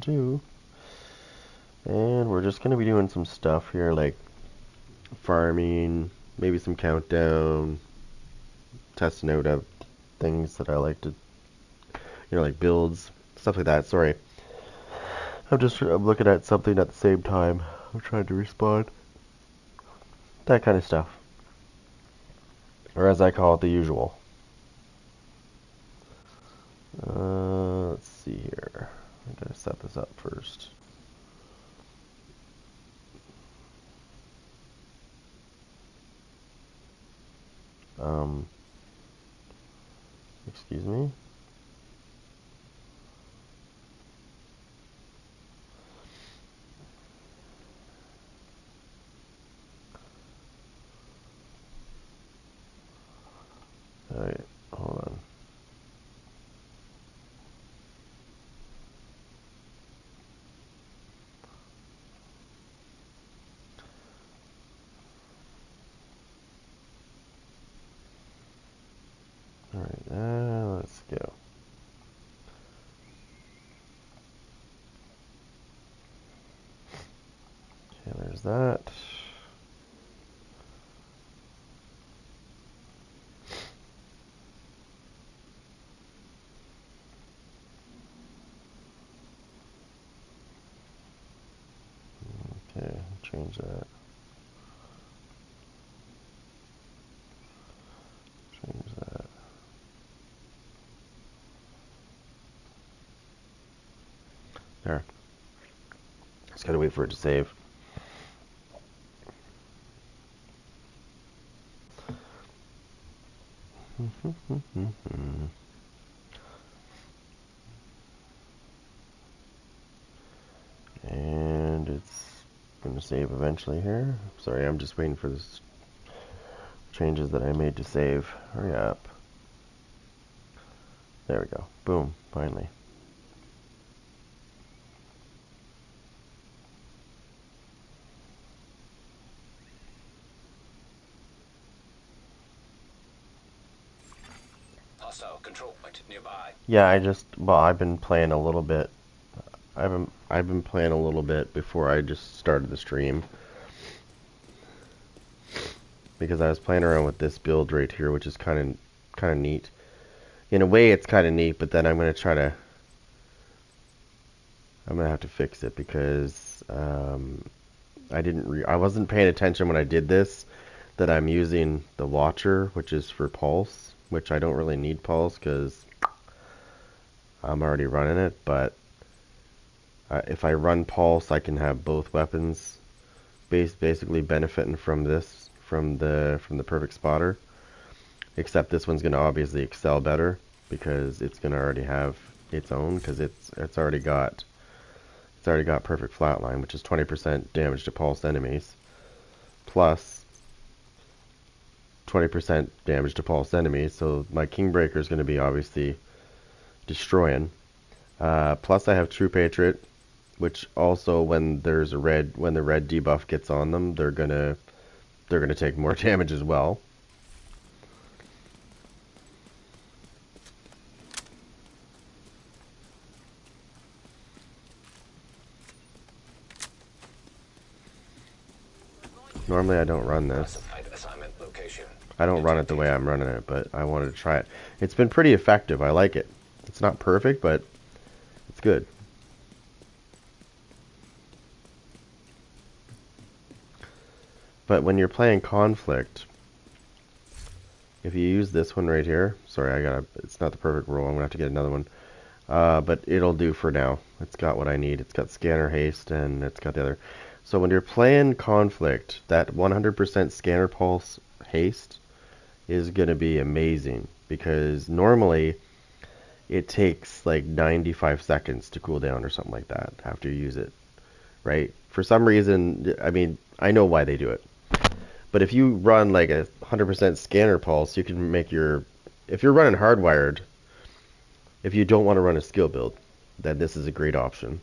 do. And we're just going to be doing some stuff here like farming, maybe some countdown, testing out of things that I like to, like builds, stuff like that. Sorry. I'm looking at something at the same time. I'm trying to respond. That kind of stuff. Or as I call it, the usual. Let's see here. I gotta set this up first. Um, Excuse me. Alright, hold on. Alright, let's go. Okay, there's that. Okay, change that. Change that. There. Just gotta wait for it to save. And it's gonna save eventually here. Sorry, I'm just waiting for this changes that I made to save. Hurry up. There we go. Boom, finally. Hostile control point nearby. Yeah, I've been playing a little bit. I've been playing a little bit before I just started the stream because I was playing around with this build right here, which is kind of neat. In a way, it's kind of neat, but then I'm gonna have to fix it because I wasn't paying attention when I did this that I'm using the Watcher, which is for pulse, which I don't really need pulse because I'm already running it, but if I run pulse, I can have both weapons basically benefiting from this from the perfect spotter. Except this one's going to obviously excel better because it's going to already have its own because it's already got perfect flatline, which is 20% damage to pulse enemies plus 20% damage to pulse enemies. So my Kingbreaker is going to be obviously destroying. Plus I have True Patriot, which also when the red debuff gets on them, they're gonna take more damage as well. Normally I don't run this. I don't run it the way I'm running it, but I wanted to try it. It's been pretty effective. I like it. It's not perfect, but it's good. But when you're playing Conflict, if you use this one right here, sorry, it's not the perfect roll. I'm gonna have to get another one. But it'll do for now. It's got what I need. It's got Scanner Haste and it's got the other. So when you're playing Conflict, that 100% Scanner Pulse Haste is going to be amazing because normally it takes like 95 seconds to cool down or something like that after you use it, right? For some reason, I mean, I know why they do it. But if you run like a 100% Scanner Pulse, you can make if you're running Hardwired, if you don't want to run a skill build, then this is a great option.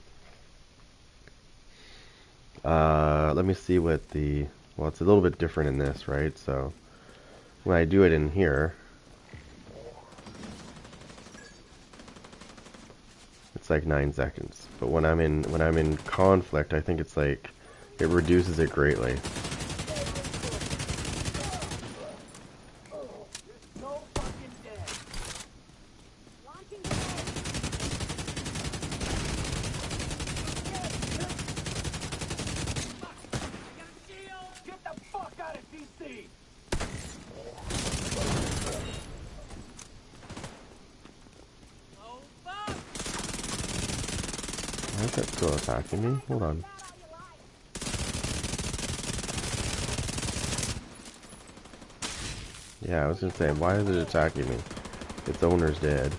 Let me see well, it's a little bit different in this, right? So when I do it in here, it's like 9 seconds. But when I'm in conflict, I think it's like it reduces it greatly. Why is that still attacking me? Hold on. Yeah, I was gonna say, why is it attacking me? Its owner's dead.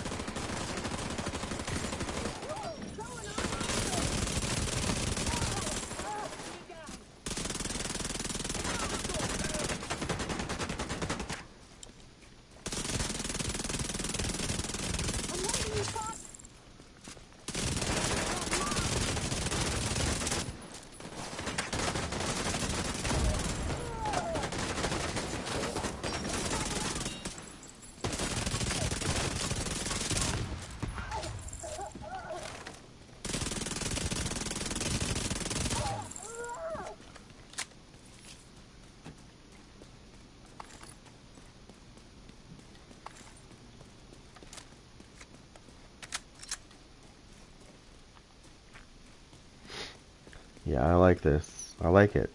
Yeah, I like this. I like it.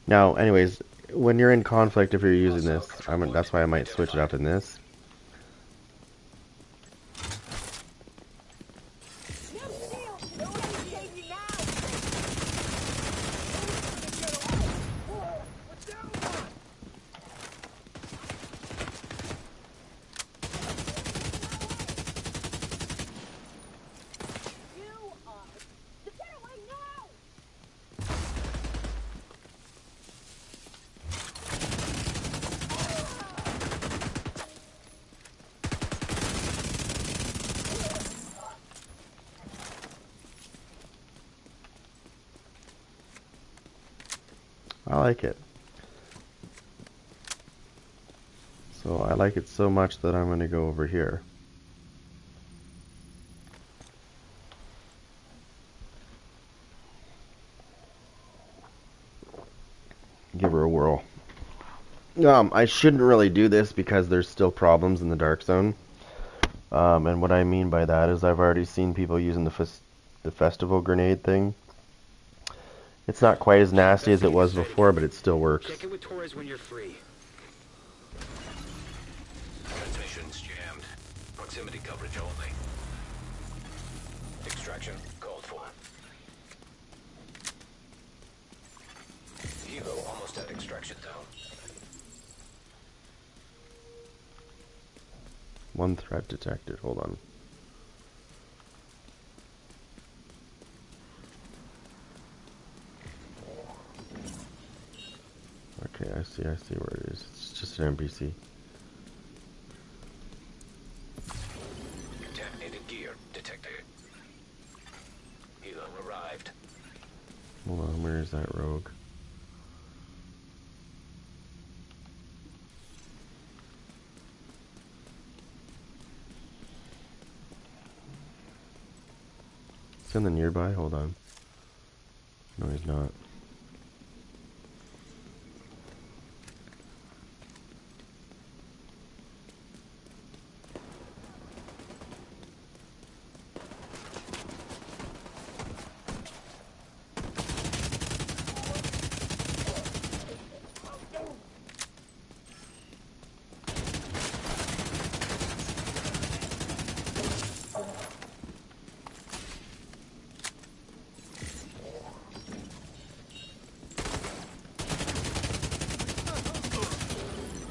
Now, anyways, when you're in conflict, if you're using this, that's why I might switch it up in this. I like it. So I like it so much that I'm going to go over here. Give her a whirl. I shouldn't really do this because there's still problems in the dark zone. And what I mean by that is I've already seen people using the festival grenade thing. It's not quite as nasty as it was before, but it still works. Check it with Torres when you're free. Transmissions jammed. Proximity coverage only. Extraction called for. Hilo almost at extraction zone. One threat detected. Hold on. Okay, I see where it is. It's just an NPC. Contaminated gear detected. Hilo arrived. Hold on, where is that rogue? Is he in the nearby? Hold on. No, he's not.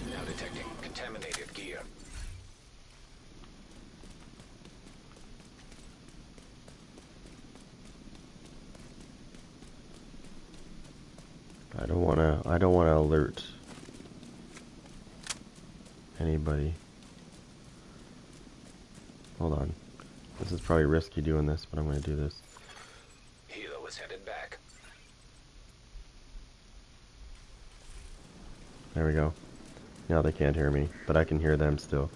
Now detecting contaminated gear. I don't wanna alert anybody. Hold on. This is probably risky doing this, but I'm gonna do this. Hilo is headed back. There we go. Now they can't hear me, but I can hear them still.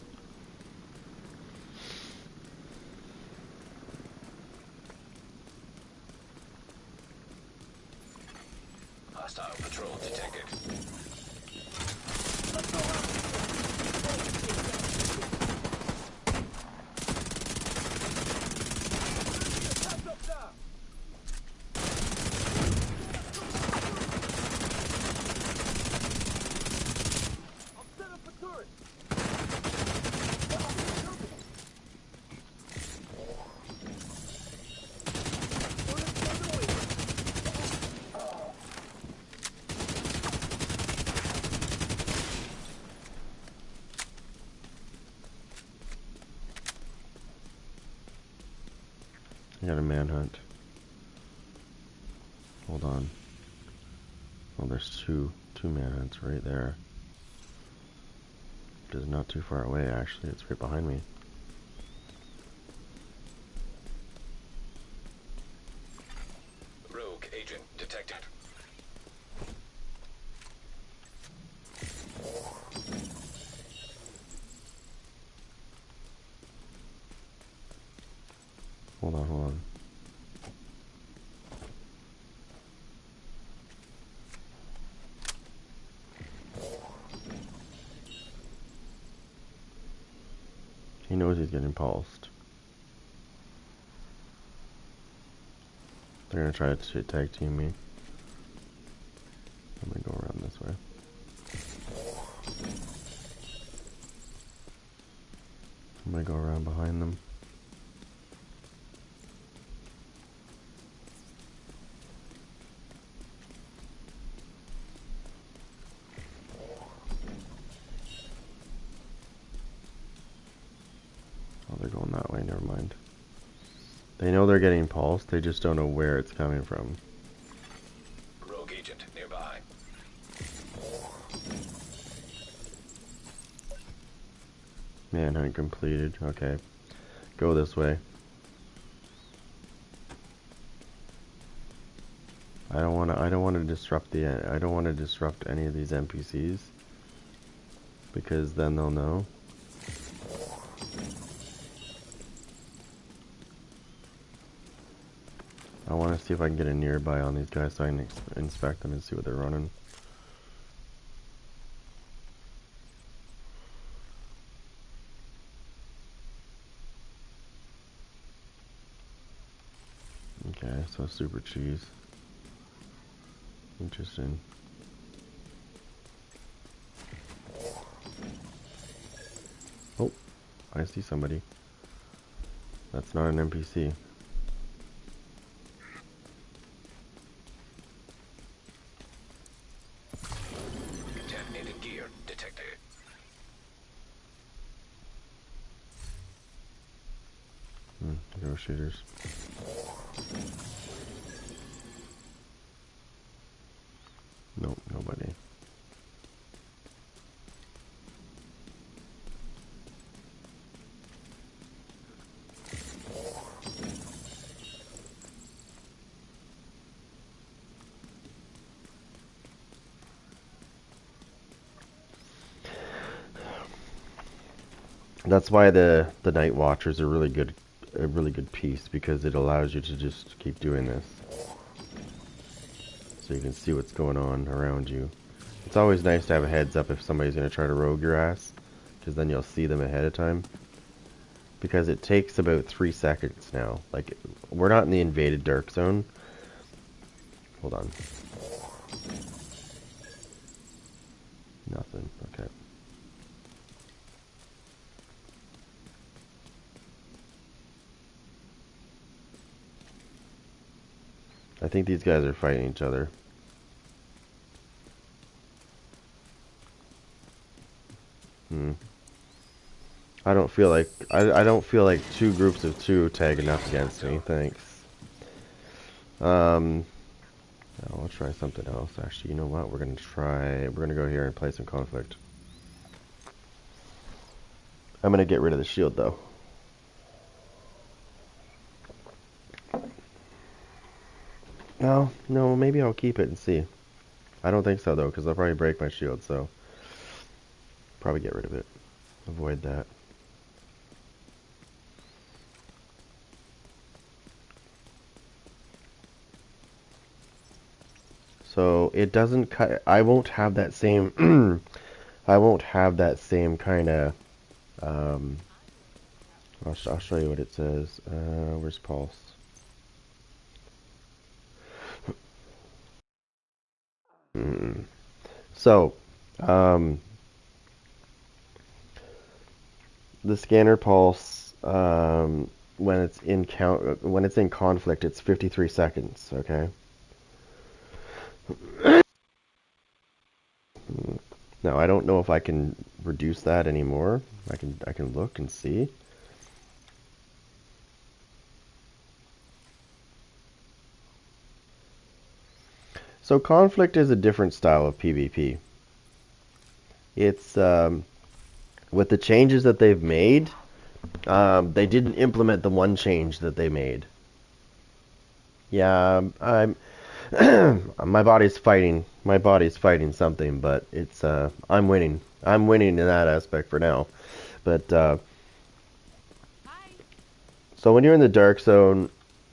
Hostile patrol detected. I got a manhunt. Hold on. Oh, there's two manhunts right there. It is not too far away, actually. It's right behind me. Rogue agent detected. Hold on, hold on. He knows he's getting pulsed. They're gonna try to tag team me. I'm gonna go around this way. I'm gonna go around behind them. Oh, they're going that way, never mind. They know they're getting pulsed, they just don't know where it's coming from. Rogue agent nearby. Manhunt completed. Okay. Go this way. I don't want to disrupt any of these NPCs because then they'll know. I want to see if I can get a nearby on these guys so I can inspect them and see what they're running. Okay, so super cheese. Interesting. Oh, I see somebody. That's not an NPC. Contaminated gear detected. Negotiators. Nope, nobody. That's why the Night Watchers are a really good piece because it allows you to just keep doing this. So you can see what's going on around you. It's always nice to have a heads up if somebody's going to try to rogue your ass, because then you'll see them ahead of time. Because it takes about 3 seconds now. Like, we're not in the invaded dark zone. Hold on. Nothing. Okay. I think these guys are fighting each other. I don't feel like 2 groups of 2 tagging up against me. Thanks. I'll try something else. Actually, you know what? We're gonna go here and play some conflict. I'm gonna get rid of the shield though. No, maybe I'll keep it and see. I don't think so though, because I'll probably break my shield, so probably get rid of it. Avoid that. So it doesn't cut. I won't have that same. I won't have that same kind of. Um, I'll show you what it says. Where's Pulse? Mm. So, um, the scanner pulse, when it's in when it's in conflict, it's 53 seconds. Okay. Now I don't know if I can reduce that anymore. I can look and see. So conflict is a different style of PvP. It's with the changes that they've made. They didn't implement the one change that they made. Yeah, I'm. My body's fighting. My body's fighting something, but it's. I'm winning. I'm winning in that aspect for now. But so when you're in the dark zone,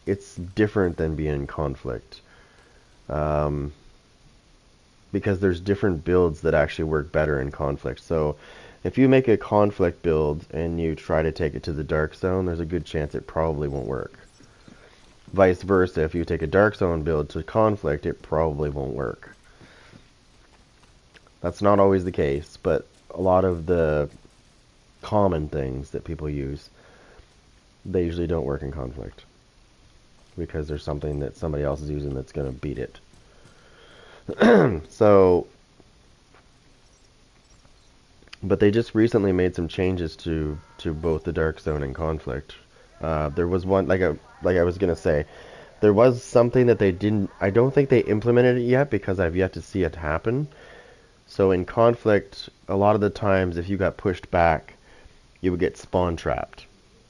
it's different than being in conflict. Um, because there's different builds that actually work better in conflict. So if you make a conflict build and you try to take it to the dark zone, there's a good chance it probably won't work. Vice versa, if you take a dark zone build to conflict, it probably won't work. That's not always the case, but a lot of the common things that people use, they usually don't work in conflict because there's something that somebody else is using that's going to beat it. So, but they just recently made some changes to both the dark zone and conflict. There was one like I was gonna say, there was something that they didn't. I don't think they implemented it yet because I've yet to see it happen. So in conflict, a lot of the times, if you got pushed back, you would get spawn trapped.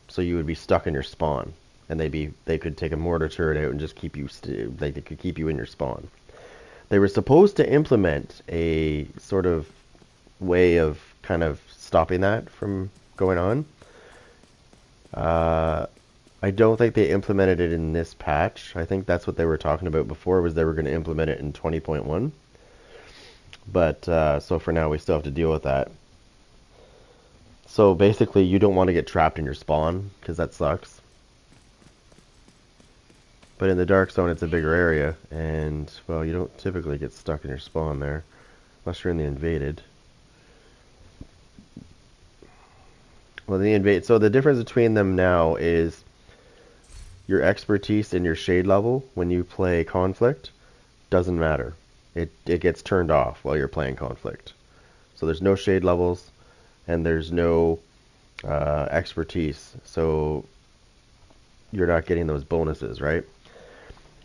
So you would be stuck in your spawn, and they could take a mortar turret out and just keep you. They could keep you in your spawn. They were supposed to implement a sort of way of kind of stopping that from going on. Uh, I don't think they implemented it in this patch. I think that's what they were talking about before, was they were going to implement it in 20.1. But so for now, we still have to deal with that. So basically, you don't want to get trapped in your spawn because that sucks. But in the dark zone, it's a bigger area, and well, you don't typically get stuck in your spawn there, unless you're in the invaded. Well, the invade. So the difference between them now is your expertise and your shade level when you play conflict doesn't matter. It gets turned off while you're playing conflict. So there's no shade levels and there's no expertise. So you're not getting those bonuses, right?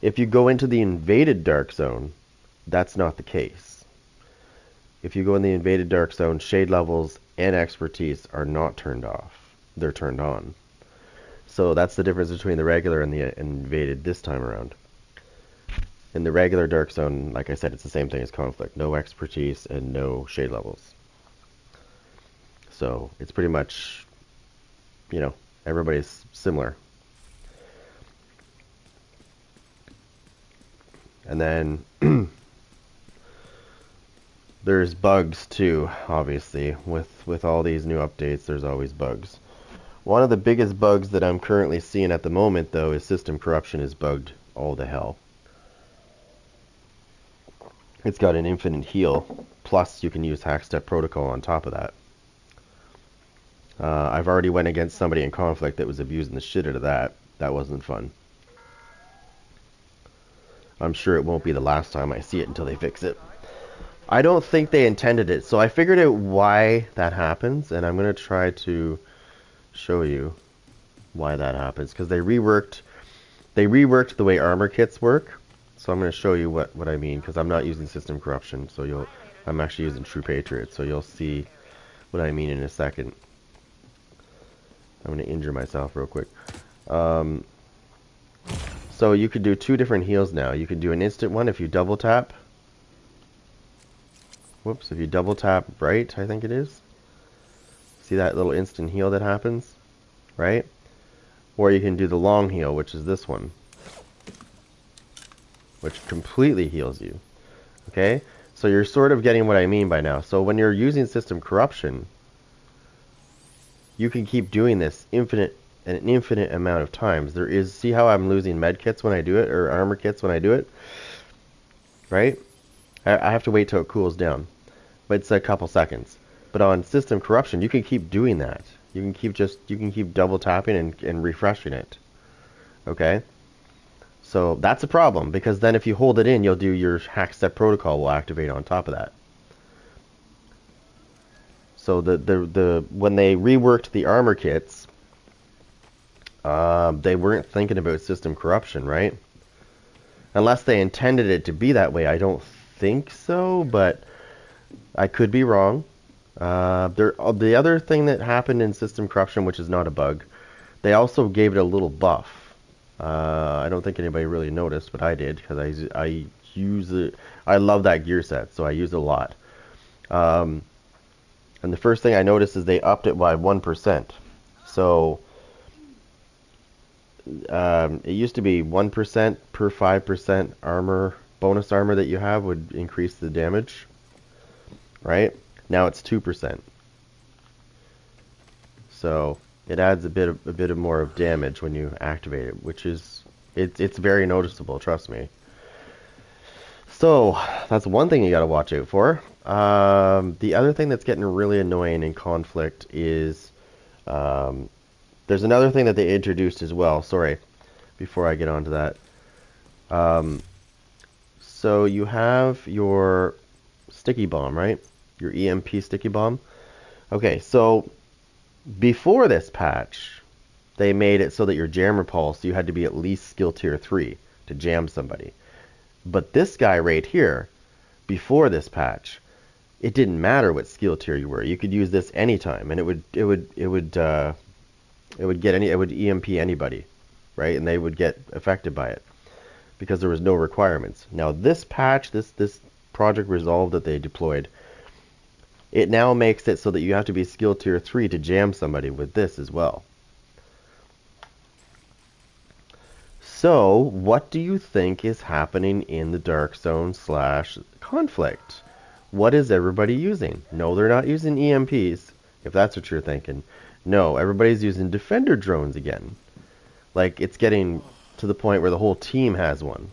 If you go into the invaded dark zone, that's not the case. If you go in the invaded dark zone, shade levels and expertise are not turned off. They're turned on. So that's the difference between the regular and the invaded this time around. In the regular dark zone, like I said, it's the same thing as conflict. No expertise and no shade levels. So it's pretty much, everybody's similar. And then there's bugs too, obviously. With all these new updates, there's always bugs. One of the biggest bugs that I'm currently seeing at the moment, though, is system corruption is bugged all to hell. It's got an infinite heal, plus you can use Hackstep Protocol on top of that. I've already went against somebody in conflict that was abusing the shit out of that. That wasn't fun. I'm sure it won't be the last time I see it until they fix it. I don't think they intended it, so I figured out why that happens, and I'm going to try to show you why that happens, because they reworked the way armor kits work. So I'm going to show you what I mean, because I'm not using system corruption, so I'm actually using True Patriot, so you'll see what I mean in a second. I'm going to injure myself real quick. So you could do two different heals now. You can do an instant one if you double tap. Whoops, if you double tap right, I think it is. See that little instant heal that happens? Right? Or you can do the long heal, which is this one, which completely heals you. Okay? So you're sort of getting what I mean by now. So when you're using system corruption, you can keep doing this an infinite amount of times. There is, see how I'm losing med kits when I do it, or armor kits when I do it, right? I have to wait till it cools down, but it's a couple seconds. But on system corruption, you can keep doing that. You can keep double tapping and refreshing it. Okay? So that's a problem because then if you hold it in, you'll do your hack step protocol will activate on top of that. So the when they reworked the armor kits, they weren't thinking about system corruption, right? Unless they intended it to be that way. I don't think so, but I could be wrong. The other thing that happened in system corruption, which is not a bug, they also gave it a little buff. I don't think anybody really noticed, but I did because I use it. I love that gear set, so I use it a lot. And the first thing I noticed is they upped it by 1%. So it used to be 1% per 5% armor, bonus armor that you have would increase the damage, right? Now it's 2%. So it adds a bit of more of damage when you activate it, which is it's very noticeable, trust me. So that's one thing you got to watch out for. The other thing that's getting really annoying in conflict is there's another thing that they introduced as well. Sorry, before I get onto that. So you have your sticky bomb, right? Your EMP sticky bomb. Okay, so before this patch, they made it so that your jam repulse, you had to be at least skill tier 3 to jam somebody. But this guy right here, before this patch, it didn't matter what skill tier you were. You could use this anytime, and it would EMP anybody, right? And they would get affected by it because there was no requirements. Now this patch, this project resolve that they deployed, it now makes it so that you have to be skill tier 3 to jam somebody with this as well. So, what do you think is happening in the Dark Zone / conflict? What is everybody using? No, they're not using EMPs, if that's what you're thinking. No, everybody's using Defender drones again. Like, it's getting to the point where the whole team has one.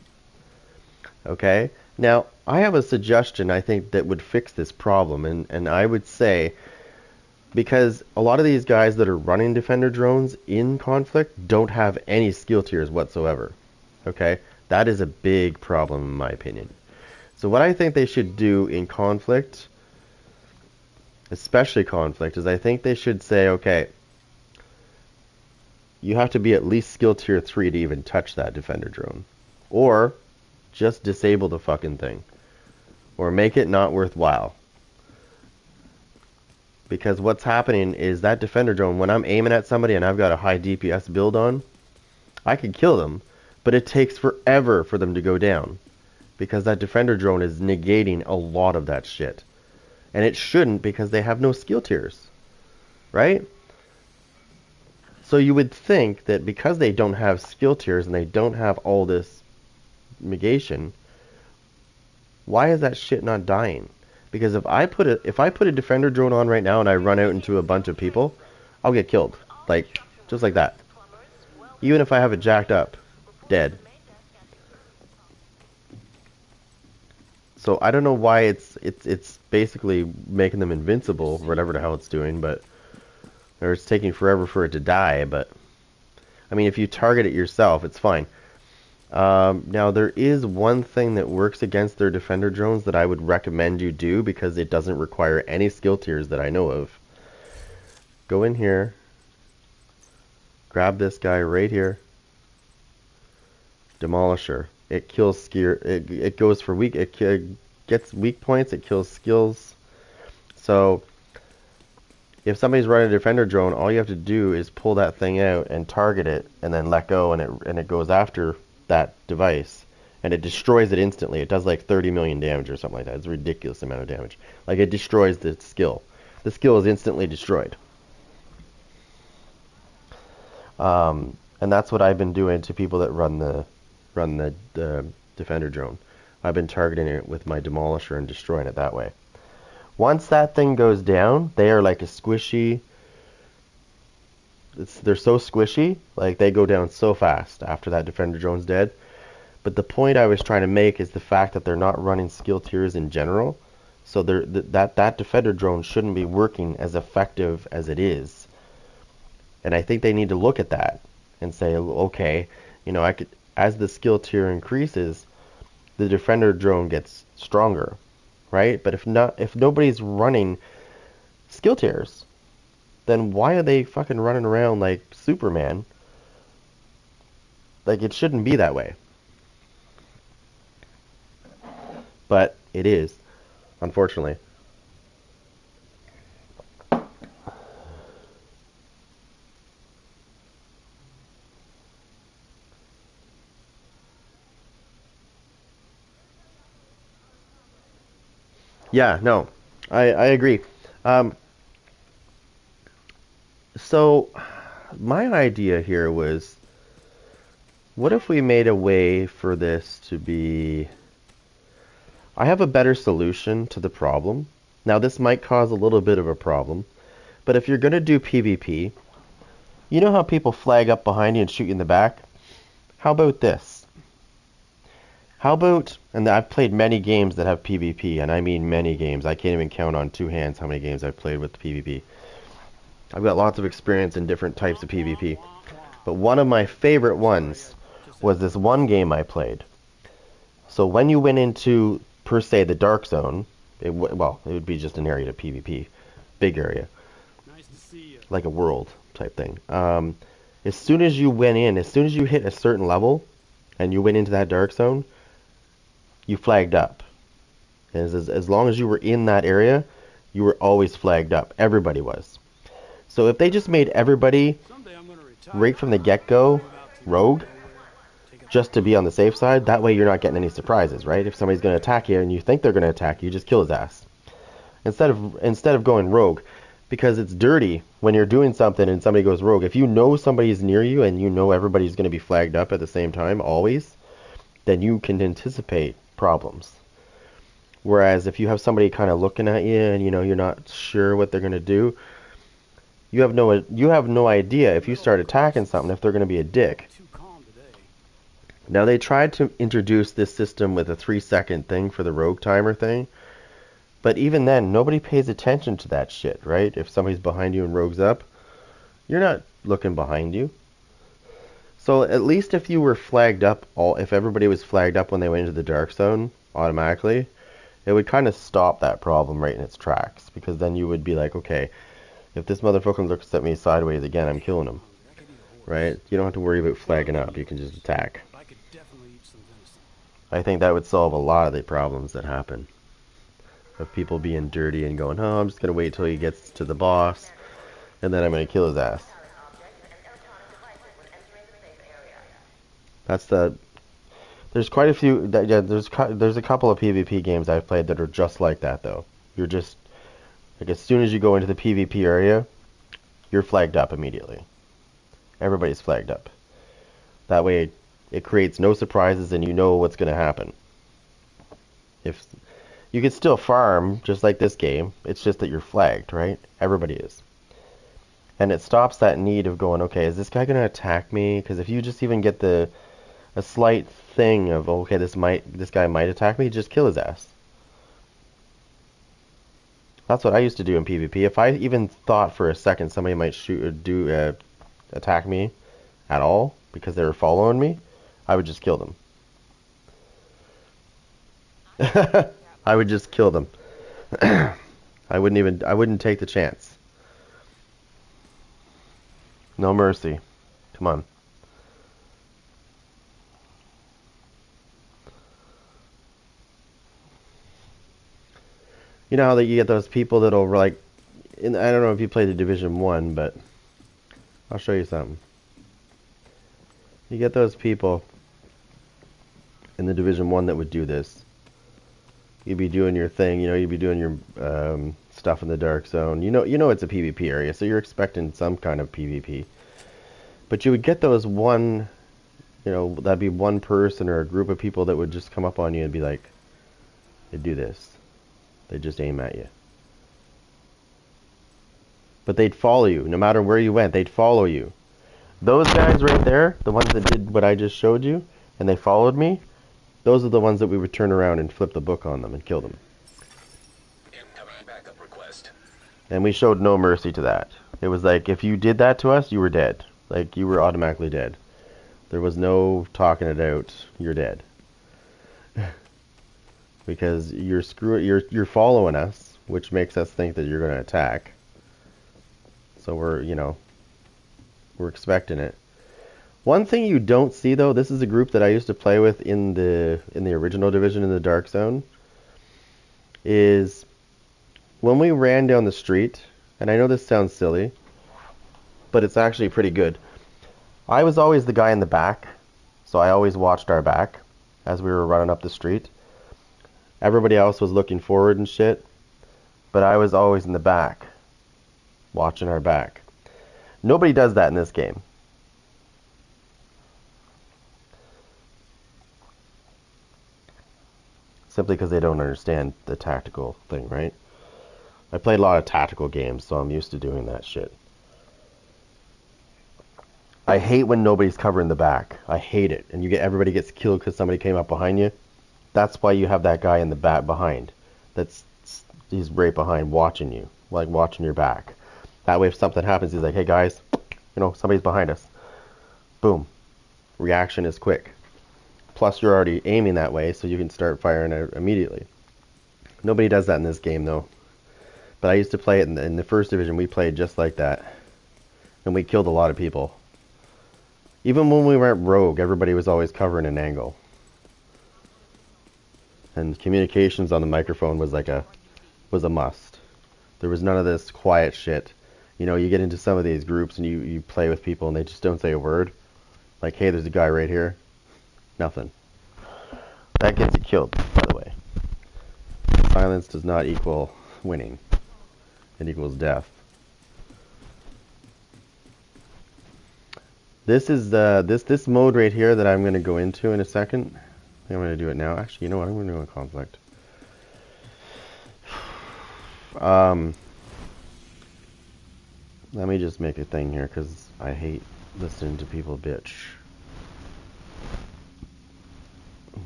Okay? Now, I have a suggestion I think that would fix this problem, and I would say, because a lot of these guys that are running Defender drones in conflict don't have any skill tiers whatsoever. Okay? That is a big problem in my opinion. So what I think they should do in conflict, especially conflict, is I think they should say, okay, you have to be at least skill tier 3 to even touch that Defender drone. Or just disable the fucking thing. Or make it not worthwhile. Because what's happening is that Defender drone, when I'm aiming at somebody and I've got a high DPS build on, I can kill them, but it takes forever for them to go down. Because that Defender drone is negating a lot of that shit. And it shouldn't because they have no skill tiers. Right? So you would think that because they don't have skill tiers and they don't have all this negation, why is that shit not dying? Because if I put a Defender drone on right now and I run out into a bunch of people, I'll get killed. Like, just like that. Even if I have it jacked up. Dead. So I don't know why it's basically making them invincible, whatever the hell it's doing, but or it's taking forever for it to die, but I mean if you target it yourself, it's fine. Now there is one thing that works against their Defender drones that I would recommend you do because it doesn't require any skill tiers that I know of. Go in here, grab this guy right here, Demolisher. It kills skier. It goes for weak. It gets weak points. It kills skills. So if somebody's running a Defender drone, all you have to do is pull that thing out and target it, and then let go, and it goes after that device, and it destroys it instantly. It does like 30 million damage or something like that. It's a ridiculous amount of damage. Like it destroys the skill. The skill is instantly destroyed. And that's what I've been doing to people that run the Defender drone. I've been targeting it with my demolisher and destroying it that way. Once that thing goes down, they are like a squishy. They're so squishy, like they go down so fast after that defender drone's dead. But the point I was trying to make is the fact that they're not running skill tiers in general. So that defender drone shouldn't be working as effective as it is. And I think they need to look at that and say, okay, I could, as the skill tier increases, the defender drone gets stronger, right? But if nobody's running skill tiers, then why are they fucking running around like Superman? Like, it shouldn't be that way. But it is, unfortunately. Yeah, no, I agree. Um, so my idea here was, what if we made a way for this to be... I have a better solution to the problem. Now, this might cause a little bit of a problem, but if you're going to do PvP, you know how people flag up behind you and shoot you in the back? How about this? How about, and I've played many games that have PvP, and I mean many games. I can't even count on two hands how many games I've played with PvP. I've got lots of experience in different types of PvP. But one of my favorite ones was this one game I played. So when you went into, per se, the Dark Zone, it would be just an area to PvP. Big area. Like a world type thing. As soon as you went in, as soon as you hit a certain level, and you went into that Dark Zone, you flagged up. As long as you were in that area, you were always flagged up. Everybody was. So if they just made everybody, right from the get-go, rogue, just to be on the safe side, that way you're not getting any surprises, right? If somebody's going to attack you and you think they're going to attack you, just kill his ass. Instead of going rogue, because it's dirty when you're doing something and somebody goes rogue. If you know somebody's near you and you know everybody's going to be flagged up at the same time, always, then you can anticipate problems. Whereas if you have somebody kind of looking at you and you're not sure what they're going to do, you have no idea if you start attacking something if they're going to be a dick. Now, they tried to introduce this system with a 3-second thing for the rogue timer thing, but even then, nobody pays attention to that shit, right? If somebody's behind you and rogues up, you're not looking behind you. So at least if you were flagged up, if everybody was flagged up when they went into the Dark Zone automatically, it would kind of stop that problem right in its tracks, because then you would be like, okay, if this motherfucker looks at me sideways again, I'm killing him, right? You don't have to worry about flagging up, you can just attack. I think that would solve a lot of the problems that happen of people being dirty and going, oh, I'm just going to wait till he gets to the boss, and then I'm going to kill his ass. There's quite a few, there's a couple of PvP games I've played that are just like that, though. You're just, like, as soon as you go into the PvP area, you're flagged up immediately. Everybody's flagged up. That way, it creates no surprises and you know what's going to happen. If you can still farm, just like this game, it's just that you're flagged, right? Everybody is. And it stops that need of going, okay, is this guy going to attack me? Because if you just even get a slight thing of, okay, this guy might attack me, just kill his ass. That's what I used to do in PvP. If I even thought for a second somebody might attack me at all because they were following me, I would just kill them. I would just kill them. I wouldn't take the chance. No mercy. Come on. You know how that you get those people that'll I don't know if you played the Division 1, but I'll show you something. You get those people in the Division 1 that would do this. You'd be doing your thing, you'd be doing your stuff in the Dark Zone. You know it's a PvP area, so you're expecting some kind of PvP. But you would get those one you know, that'd be one person or a group of people that would just come up on you and be like, they do this. They just aim at you. But they'd follow you. No matter where you went, they'd follow you. Those guys right there, the ones that did what I just showed you, and they followed me, those are the ones that we would turn around and flip the book on them and kill them. Incoming backup request. And we showed no mercy to that. It was like, if you did that to us, you were dead. Like, you were automatically dead. There was no talking it out. You're dead. Because you're following us, which makes us think that you're going to attack. So we're, you know, we're expecting it. One thing you don't see though, this is a group that I used to play with in the original division in the Dark Zone, is when we ran down the street, and I know this sounds silly, but it's actually pretty good. I was always the guy in the back, so I always watched our back as we were running up the street. Everybody else was looking forward and shit, but I was always in the back, watching our back. Nobody does that in this game. Simply because they don't understand the tactical thing, right? I played a lot of tactical games, so I'm used to doing that shit. I hate when nobody's covering the back. I hate it. And everybody gets killed because somebody came up behind you. That's why you have that guy in the back behind. He's right behind watching you, like watching your back. That way if something happens, he's like, hey guys, you know, somebody's behind us. Boom. Reaction is quick. Plus you're already aiming that way, so you can start firing out immediately. Nobody does that in this game though. But I used to play it in the first division. We played just like that. And we killed a lot of people. Even when we went rogue, everybody was always covering an angle. And communications on the microphone was a must. There was none of this quiet shit. You know, you get into some of these groups and you play with people and they just don't say a word. Like, hey, there's a guy right here. Nothing. That gets you killed, by the way. Silence does not equal winning. It equals death. This is this mode right here that I'm going to go into in a second. I think I'm going to do it now. Actually, you know what? I'm going to do a conflict. Let me just make a thing here because I hate listening to people bitch.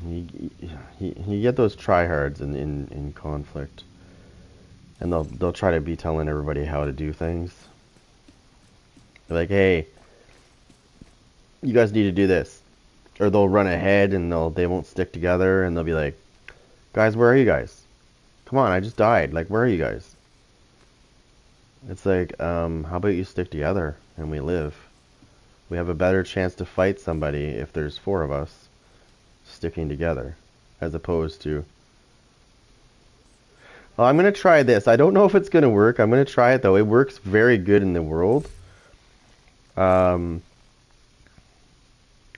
You get those tryhards in conflict, and they'll try to be telling everybody how to do things. They're like, hey, you guys need to do this, or they'll run ahead and they won't stick together, and they'll be like, guys, where are you guys? Come on, I just died. Like, where are you guys? It's like, how about you stick together and we live? We have a better chance to fight somebody if there's 4 of us sticking together, as opposed to, well, I'm going to try this. I don't know if it's going to work. I'm going to try it, though. It works very good in the world.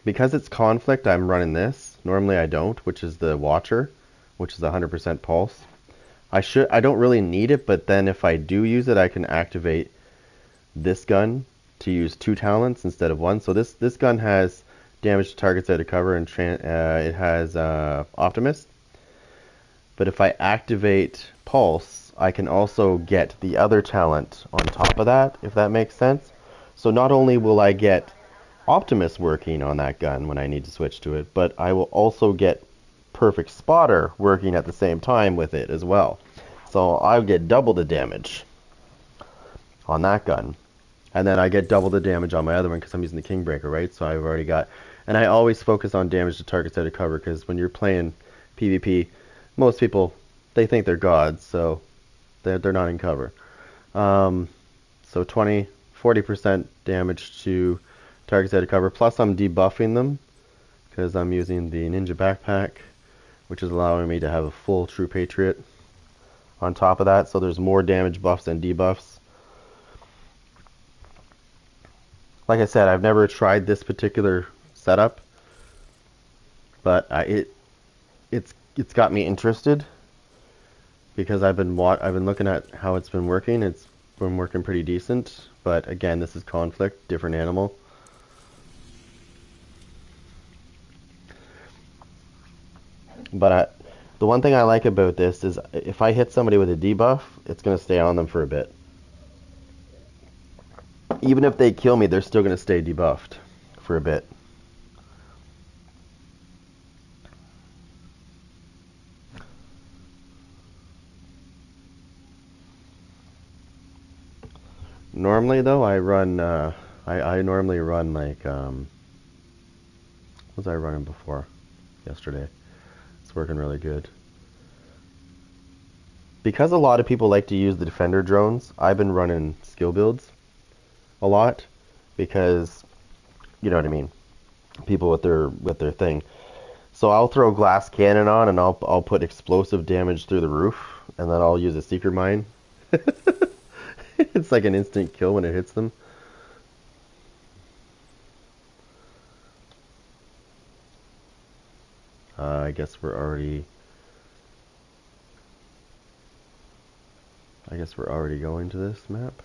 Because it's conflict, I'm running this. Normally I don't, which is the Watcher, which is 100% pulse. I don't really need it, but then if I do use it, I can activate this gun to use 2 talents instead of 1. So this gun has damage to targets out of cover, and it has Optimist. But if I activate Pulse, I can also get the other talent on top of that, if that makes sense. So not only will I get Optimist working on that gun when I need to switch to it, but I will also get Perfect Spotter working at the same time with it as well. So I'll get double the damage on that gun. And then I get double the damage on my other one because I'm using the Kingbreaker, right? So I've already got... And I always focus on damage to targets out of cover because when you're playing PvP, most people, they think they're gods, so they're not in cover. So 40% damage to targets out of cover. Plus I'm debuffing them because I'm using the Ninja Backpack, which is allowing me to have a full True Patriot on top of that. So there's more damage buffs and debuffs. Like I said, I've never tried this particular setup, but it's got me interested because I've been looking at how it's been working. It's been working pretty decent, but again, this is conflict, different animal. But the one thing I like about this is if I hit somebody with a debuff, it's going to stay on them for a bit. Even if they kill me, they're still going to stay debuffed for a bit. Normally, though, I run. I normally run like what was I running before? Yesterday. It's working really good. Because a lot of people like to use the defender drones, I've been running skill builds a lot because you know what I mean. People with their thing. So I'll throw glass cannon on and I'll put explosive damage through the roof and then I'll use a seeker mine. It's like an instant kill when it hits them. I guess we're already. I guess we're already going to this map.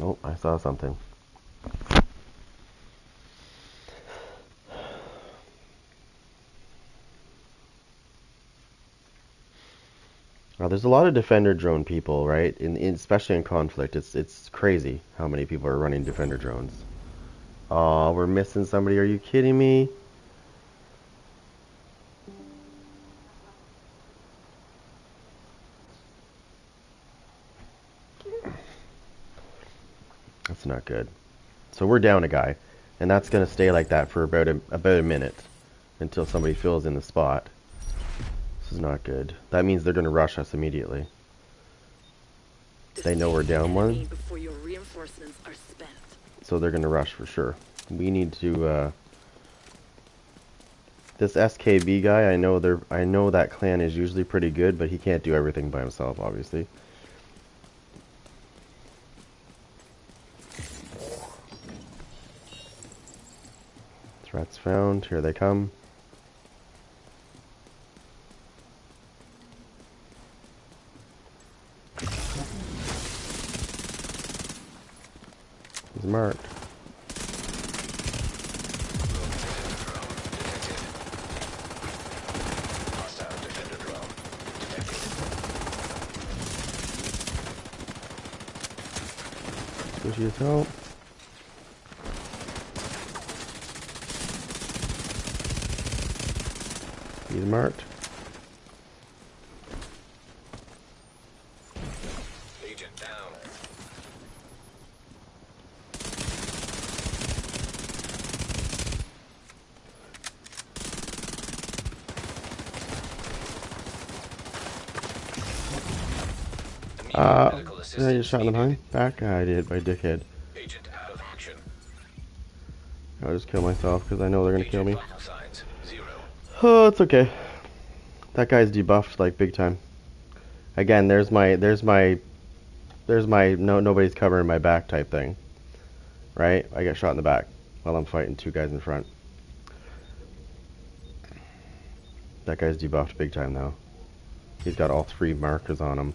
Oh, I saw something. There's a lot of defender drone people, right? Especially in conflict, it's crazy how many people are running defender drones. Oh, we're missing somebody. Are you kidding me? That's not good. So we're down a guy, and that's gonna stay like that for about a minute until somebody fills in the spot. This is not good. That means they're gonna rush us immediately. They know we're down one, before your reinforcements are spent. so they're gonna rush for sure. We need to. This SKB guy, I know that clan is usually pretty good, but he can't do everything by himself, obviously. Threats found. Here they come. He's marked. Pushy as hell. He's marked. Agent down. Did I just shot in the behind? Back? I did, by dickhead. Agent out of action. I'll just kill myself because I know they're gonna kill me. Vital signs 0. Oh, it's okay. That guy's debuffed like big time. Again, there's my nobody's covering my back type thing. Right? I get shot in the back while I'm fighting two guys in front. That guy's debuffed big time though. He's got all 3 markers on him.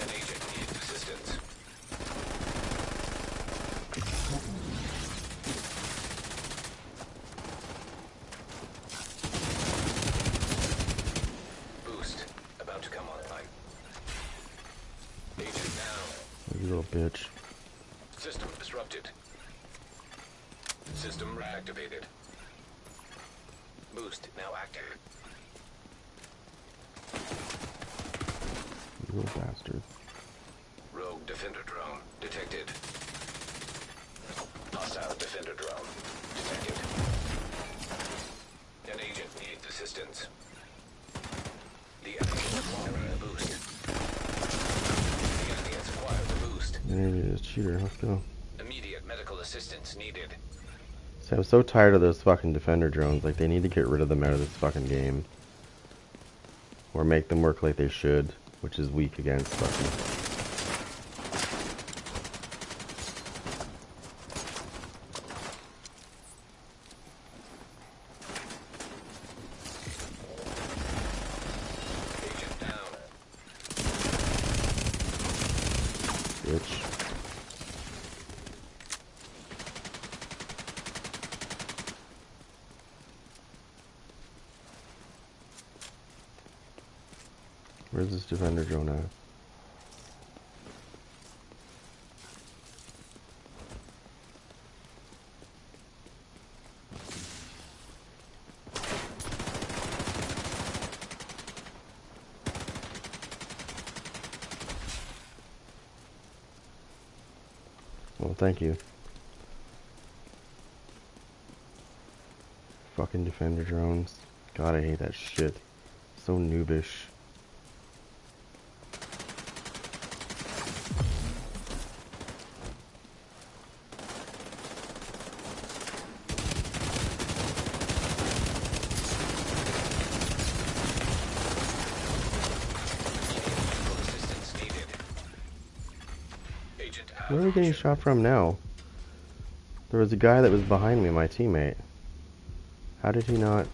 An agent needs assistance. Boost about to come online. Agent down. You little bitch. System disrupted. System reactivated. Boost now active. You little bastard. Rogue defender drone detected. Hostile defender drone detected. An agent needs assistance. The enemy is acquiring a boost. The enemy has acquired the boost. Maybe it's a cheater. Let's go. Immediate medical assistance needed. See, I'm so tired of those fucking defender drones. Like, they need to get rid of them out of this fucking game. Or make them work like they should, which is weak against fucking... Agent down. Bitch. Where's this defender drone at? Well, thank you. Fucking defender drones. God, I hate that shit. So noobish. Medical assistance needed. Agent out Where are of we getting action. shot from now? There was a guy that was behind me, my teammate. How did he not,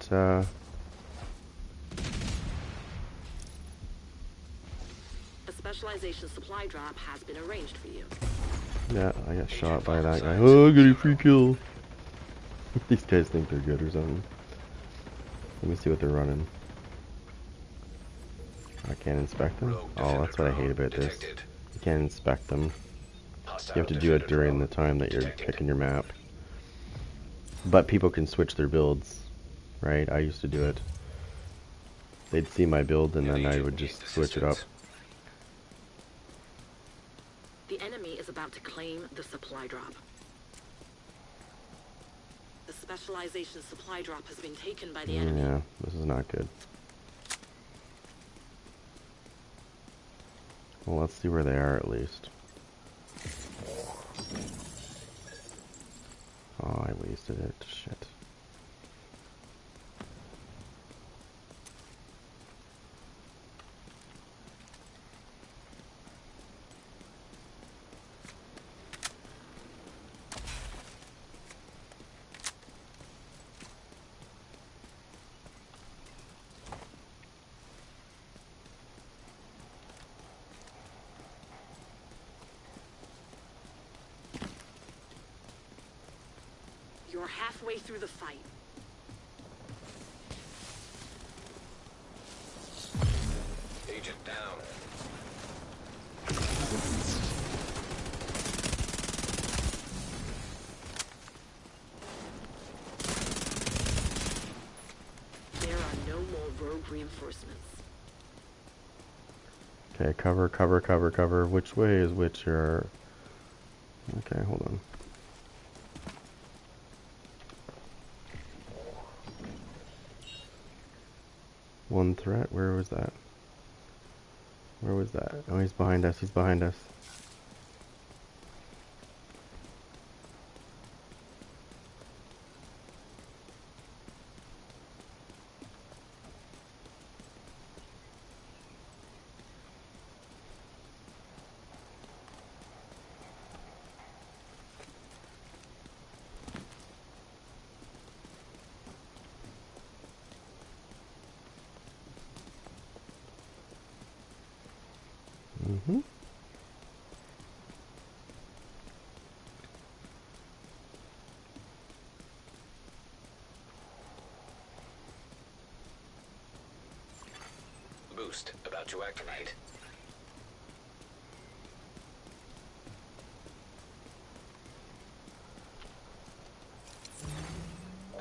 A specialization supply drop has been arranged for you. Yeah, I got shot by that guy. Oh, I got a free kill. These guys think they're good or something. Let me see what they're running. I can't inspect them. Rogue Oh, that's what I hate about this. detected. You can't inspect them. Hostile You have to do it defender during drone the time that you're detected. picking your map. But people can switch their builds, right? I used to do it. They'd see my build and then I would just switch it up. The enemy is about to claim the supply drop. The specialization supply drop has been taken by the enemy. Yeah, this is not good. Well, let's see where they are at least. Oh, I wasted it. Shit. You're halfway through the fight. Agent down. There are no more rogue reinforcements. Okay, cover, cover, cover, cover. Which way is which here? Okay, hold on. One threat? Where was that? Where was that? Oh, he's behind us. He's behind us. Mm-hmm. Boost about to activate.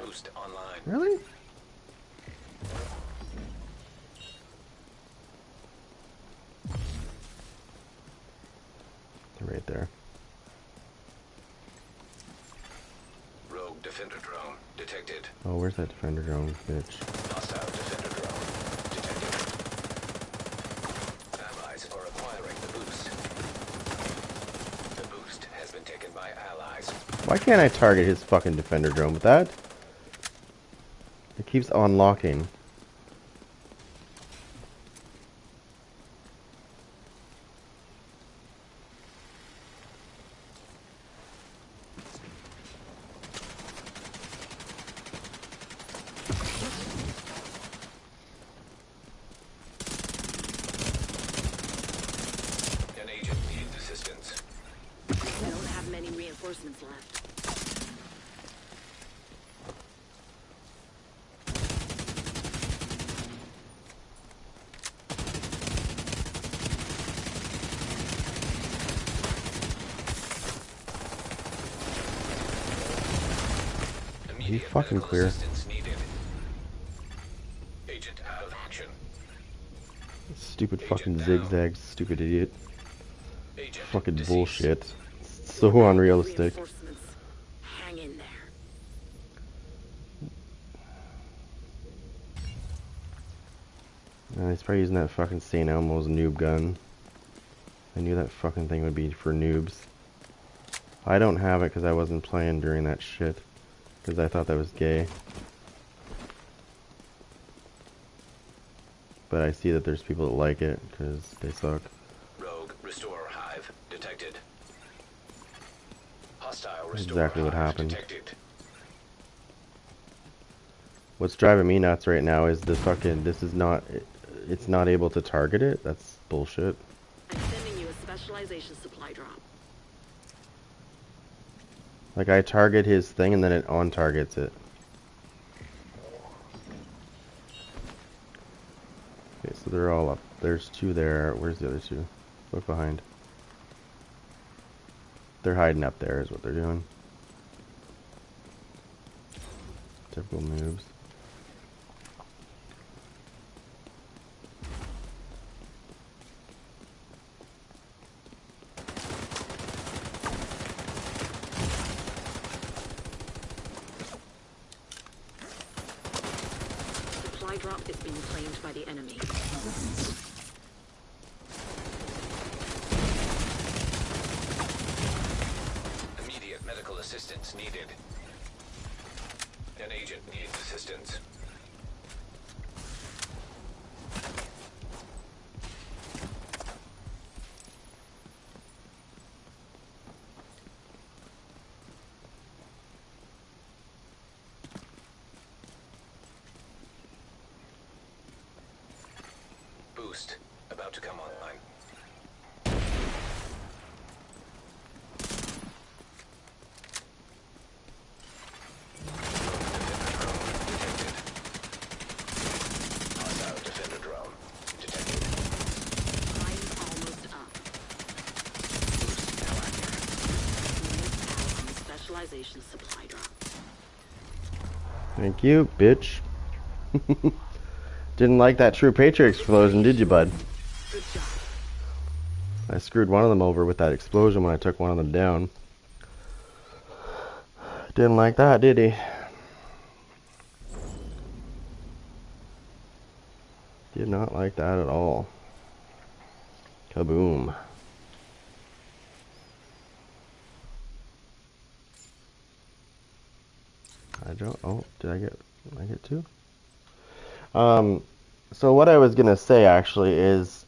Boost online. Really? They're right there. Rogue defender drone detected. Oh, where's that defender drone, bitch? Hostile defender drone detected. Allies are acquiring the boost. The boost has been taken by allies. Why can't I target his fucking defender drone with that? It keeps unlocking. An agent needs assistance. We don't have many reinforcements left. Immediate fucking medical clear? assistance needed. Agent out of action. Stupid Agent fucking down. zigzags, stupid idiot. Agent Fucking deceased. bullshit. It's so unrealistic. Reinforcements. Hang in there. He's probably using that fucking St. Elmo's noob gun. I knew that fucking thing would be for noobs. I don't have it because I wasn't playing during that shit. Because I thought that was gay. But I see that there's people that like it because they suck. Rogue Restorer Hive detected. Hostile That's Restorer exactly what Hive happened. detected. What's driving me nuts right now is the fucking, this is not, it's not able to target it. That's bullshit. I'm sending you a specialization supply drop. Like I target his thing and then it on targets it. Okay, so they're all up. There's two there. Where's the other two? Look behind. They're hiding up there is what they're doing. Typical moves. Supply drop is being claimed by the enemy. Immediate medical assistance needed. An agent needs assistance. Boost about to come online. Hostile defender drone detected. I'm almost up. Boost now active. Units out on the specialization supply drop. Thank you, bitch. Didn't like that True Patriot explosion, did you, bud? Good job. I screwed one of them over with that explosion when I took one of them down. Didn't like that, did he? Did not like that at all. Kaboom. I don't, oh, did I get two? So what I was gonna say actually is,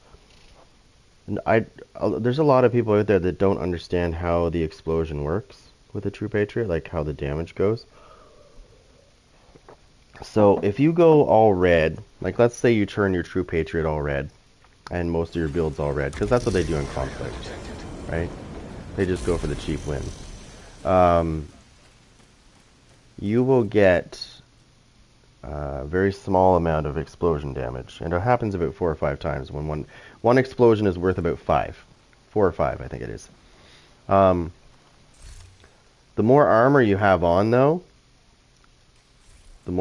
there's a lot of people out there that don't understand how the explosion works with a True Patriot, like how the damage goes. So if you go all red, like let's say you turn your True Patriot all red, and most of your builds all red, because that's what they do in conflict, right? They just go for the cheap win. You will get a very small amount of explosion damage, and it happens about 4 or 5 times. When one explosion is worth about 5, 4 or 5, I think it is. The more armor you have on, though, the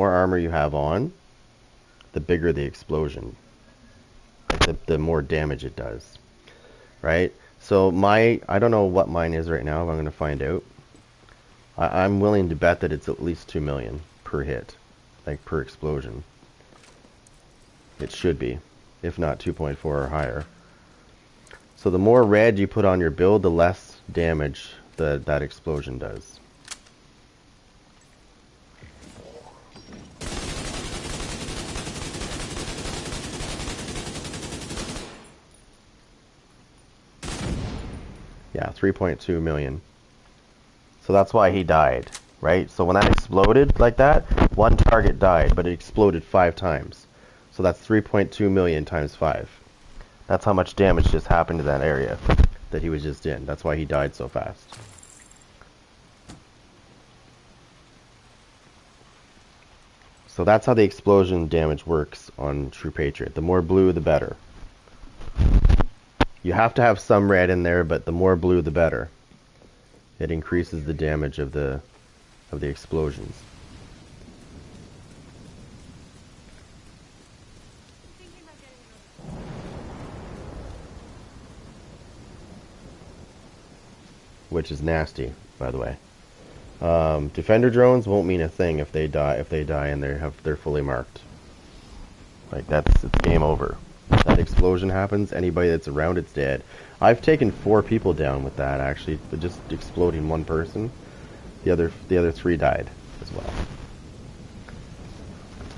bigger the explosion, like the more damage it does, right? So I don't know what mine is right now, but I'm going to find out. I'm willing to bet that it's at least 2 million per hit, like per explosion. It should be, if not 2.4 or higher. So the more red you put on your build, the less damage that explosion does. Yeah, 3.2 million. So that's why he died, right? So when that exploded like that, one target died, but it exploded 5 times. So that's 3.2 million times 5. That's how much damage just happened to that area that he was just in. That's why he died so fast. So that's how the explosion damage works on True Patriot. The more blue, the better. You have to have some red in there, but the more blue, the better. It increases the damage of the explosions. Which is nasty, by the way. Defender drones won't mean a thing if they die. If they die and they're fully marked, like it's game over. That explosion happens, anybody that's around it's dead. I've taken 4 people down with that actually, just exploding one person. The other 3 died as well.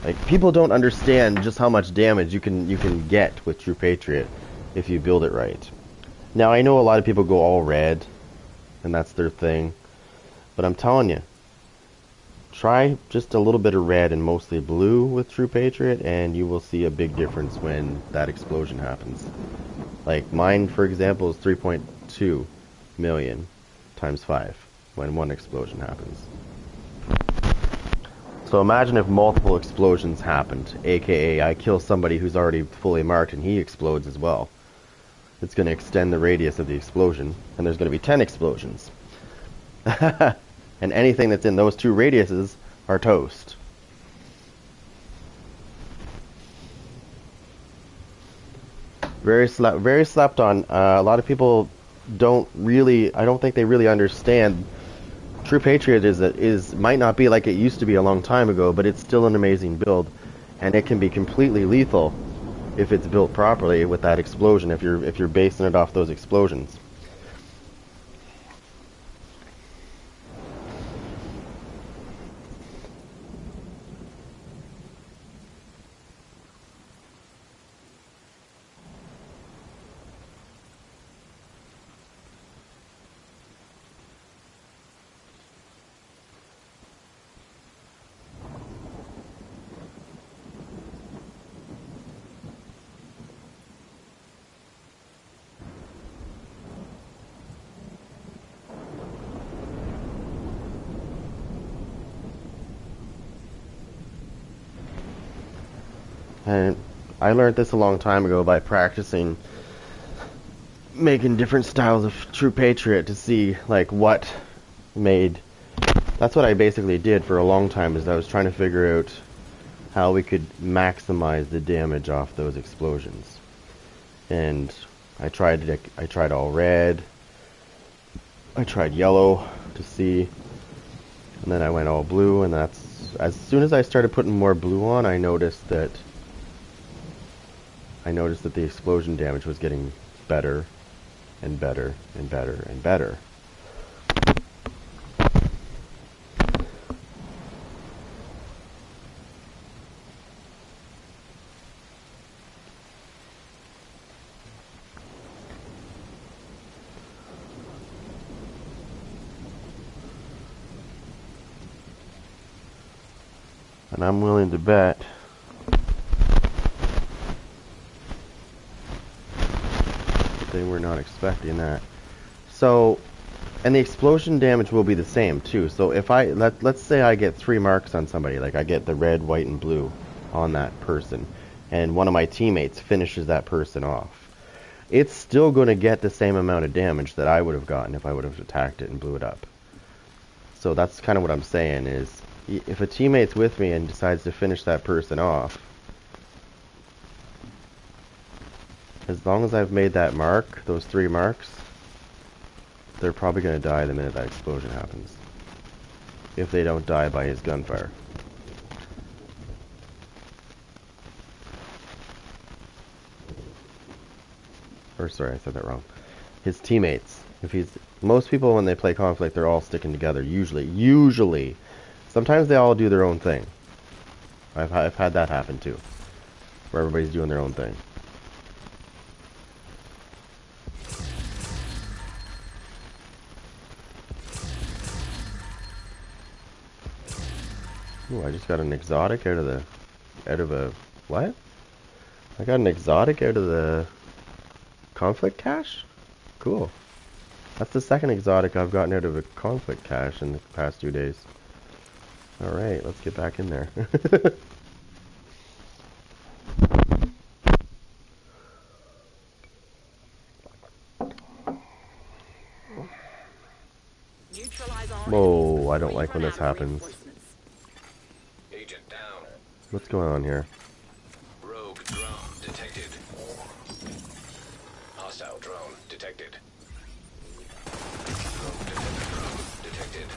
Like people don't understand just how much damage you can get with True Patriot if you build it right. Now I know a lot of people go all red, and that's their thing. But I'm telling you, try just a little bit of red and mostly blue with True Patriot, and you will see a big difference when that explosion happens. Like mine, for example, is 3.2 million times 5 when one explosion happens. So imagine if multiple explosions happened, aka I kill somebody who's already fully marked and he explodes as well. It's going to extend the radius of the explosion, and there's going to be 10 explosions. And anything that's in those 2 radiuses are toast. Very slept on. A lot of people don't really. I don't think they really understand. True Patriot might not be like it used to be a long time ago, but it's still an amazing build, and it can be completely lethal if it's built properly with that explosion. If you're basing it off those explosions. And I learned this a long time ago by practicing making different styles of True Patriot to see like what made. That's what I basically did for a long time, is I was trying to figure out how we could maximize the damage off those explosions. And I tried all red, I tried yellow to see, and then I went all blue, and that's as soon as I started putting more blue on, I noticed that the explosion damage was getting better and better and better and better. And I'm willing to bet they were not expecting that. So, and the explosion damage will be the same too. So if let's say I get 3 marks on somebody, like I get the red, white, and blue on that person, and one of my teammates finishes that person off, it's still going to get the same amount of damage that I would have gotten if I would have attacked it and blew it up. So that's kind of what I'm saying is, if a teammate's with me and decides to finish that person off, as long as I've made that mark, those 3 marks, they're probably going to die the minute that explosion happens. If they don't die by his gunfire. Or sorry, I said that wrong. His teammates. Most people when they play Conflict, they're all sticking together. Usually. Sometimes they all do their own thing. I've had that happen too, where everybody's doing their own thing. Ooh, I just got an exotic out of a, what? I got an exotic out of the conflict cache? Cool. That's the second exotic I've gotten out of a conflict cache in the past 2 days. Alright, let's get back in there. Neutralize all Whoa, enemies I don't before you like when run this out of happens. reinforcements. Agent down. What's going on here? Rogue drone detected. Hostile drone detected. Rogue defender drone detected.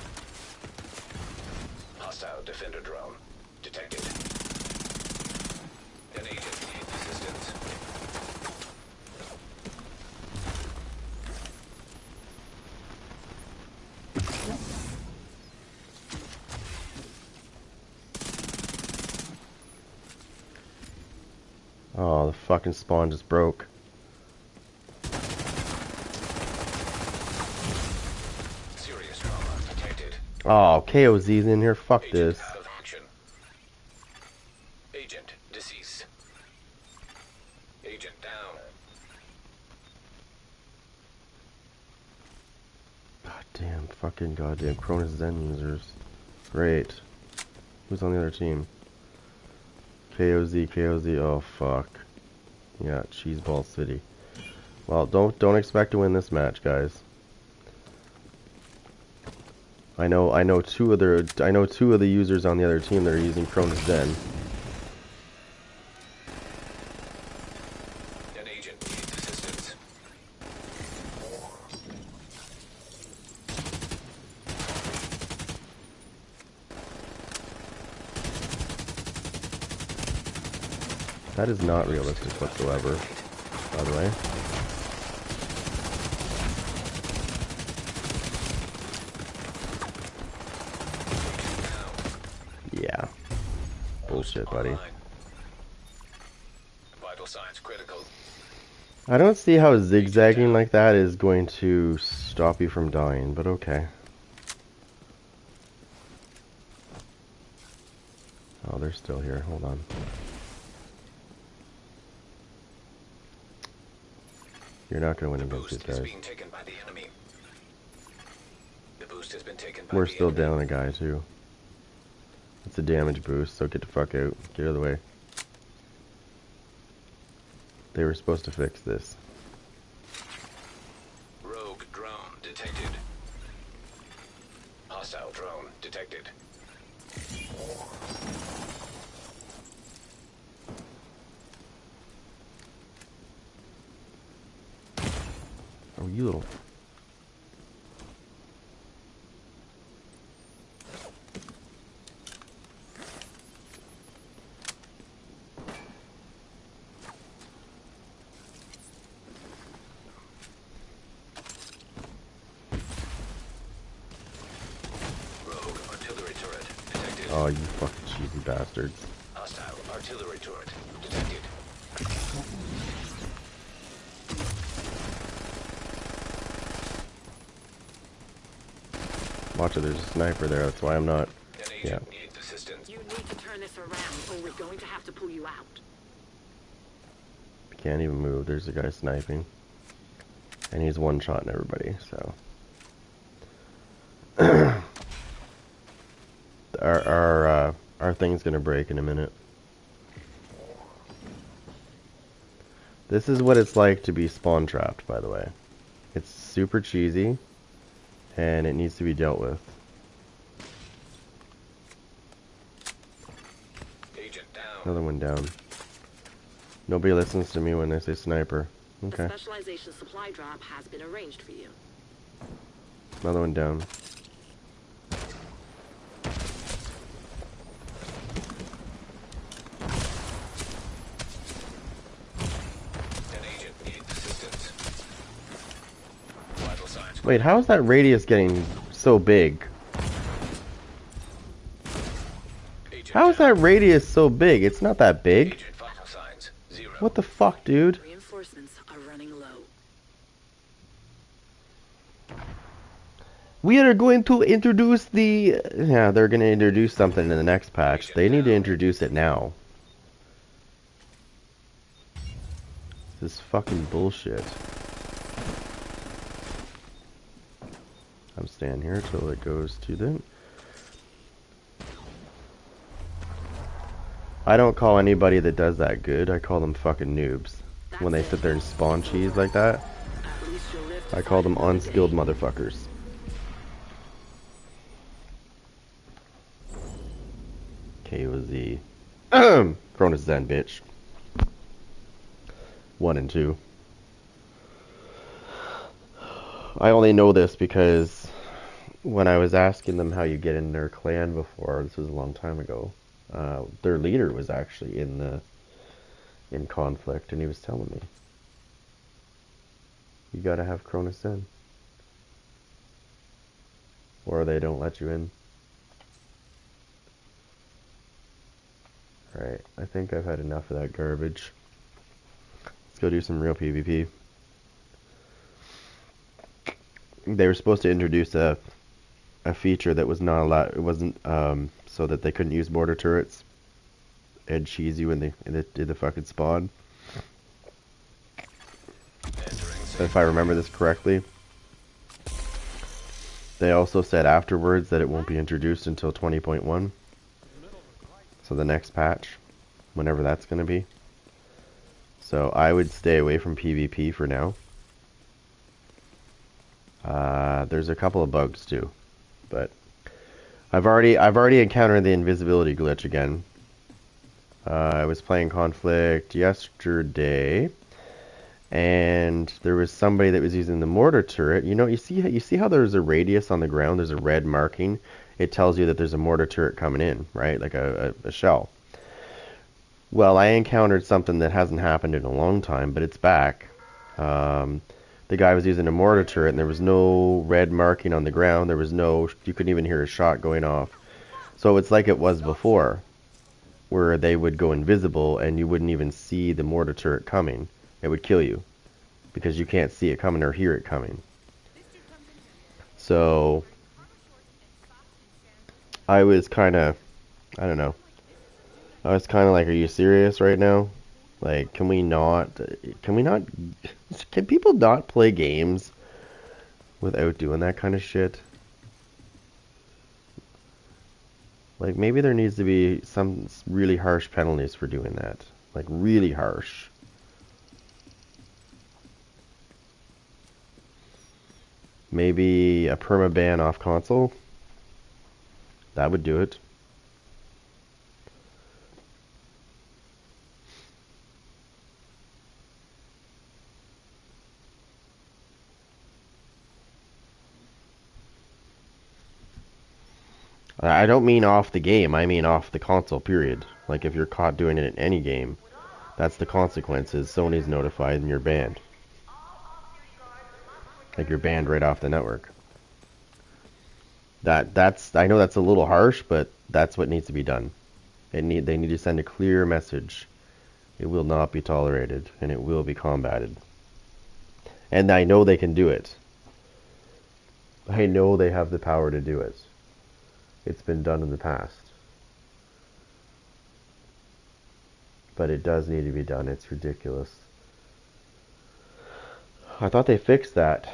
Hostile defender drone detected. An agent needs assistance. Oh, the fucking spawn just broke. Serious trauma detected. Oh, KOZ's in here. Fuck Agent this. out of action. Agent deceased. Agent down. Goddamn, fucking goddamn Cronus Zen users. Great. Who's on the other team? KOZ, KOZ. Oh fuck. Yeah, Cheeseball City. Well, don't expect to win this match, guys. I know two of the users on the other team that are using Cronus Zen. An agent needs assistance. That is not realistic whatsoever, by the way. Yeah. Bullshit, buddy. Online. Vital signs critical. I don't see how zigzagging like that is going to stop you from dying, but okay. Oh, they're still here. Hold on. You're not going to win against these Boost is guys. being taken by the enemy. The boost has been taken by We're the still enemy. down a guy, too. It's a damage boost, so get the fuck out. Get out of the way. They were supposed to fix this. Rogue drone detected. Hostile drone detected. Oh, you little... Rogue artillery turret detected. Oh, you fucking cheesy bastards. Hostile artillery turret detected. Watch it, there's a sniper there, that's why I'm not... An Yeah. agent needs assistance. You need to turn this around, or we're going to have to pull you out. Can't even move, there's a guy sniping. And he's one-shotting everybody, so... our thing's gonna break in a minute. This is what it's like to be spawn trapped, by the way. It's super cheesy, and it needs to be dealt with. Agent down. Another one down. Nobody listens to me when they say sniper. A Okay, specialization supply drop has been arranged for you. another one down. An agent needs assistance. Vital signs Wait, how is that radius getting so big? Agent How is down. that radius so big? It's not that big. Agent vital signs 0. What the fuck, dude? Reinforcements are running low. We are going to introduce the... Yeah, they're going to introduce something in the next patch. They need to introduce it now. This is fucking bullshit. I'm staying here till it goes to them. I don't call anybody that does that good. I call them fucking noobs. When they sit there and spawn cheese like that, I call them unskilled motherfuckers. KOZ. Cronus Zen, bitch. 1 and 2. I only know this because when I was asking them how you get in their clan before, this was a long time ago, their leader was actually in conflict, and he was telling me, you gotta have Cronus Zen, or they don't let you in. Alright, I think I've had enough of that garbage. Let's go do some real PvP. They were supposed to introduce a feature that was not allowed. It wasn't so that they couldn't use mortar turrets and cheese you in the fucking spawn. If I remember this correctly, they also said afterwards that it won't be introduced until 20.1. So the next patch, whenever that's going to be. So I would stay away from PvP for now. There's a couple of bugs too, but I've already encountered the invisibility glitch again. I was playing Conflict yesterday, and there was somebody that was using the mortar turret. You know, you see how there's a radius on the ground. There's a red marking. It tells you that there's a mortar turret coming in, right? Like a shell. Well, I encountered something that hasn't happened in a long time, but it's back. The guy was using a mortar turret, and there was no red marking on the ground. There was no, you couldn't even hear a shot going off. So it's like it was before, where they would go invisible, and you wouldn't even see the mortar turret coming. It would kill you, because you can't see it coming or hear it coming. So I was kind of, I don't know. I was kind of like, are you serious right now? Like, can people not play games without doing that kind of shit? Like, maybe there needs to be some really harsh penalties for doing that. Like, really harsh. Maybe a permaban off console? That would do it. I don't mean off the game, I mean off the console, period. Like, if you're caught doing it in any game, that's the consequences. Sony's notified and you're banned. Like, you're banned right off the network. I know that's a little harsh, but that's what needs to be done. They need to send a clear message. It will not be tolerated, and it will be combated. And I know they can do it. I know they have the power to do it. It's been done in the past. But it does need to be done. It's ridiculous. I thought they fixed that.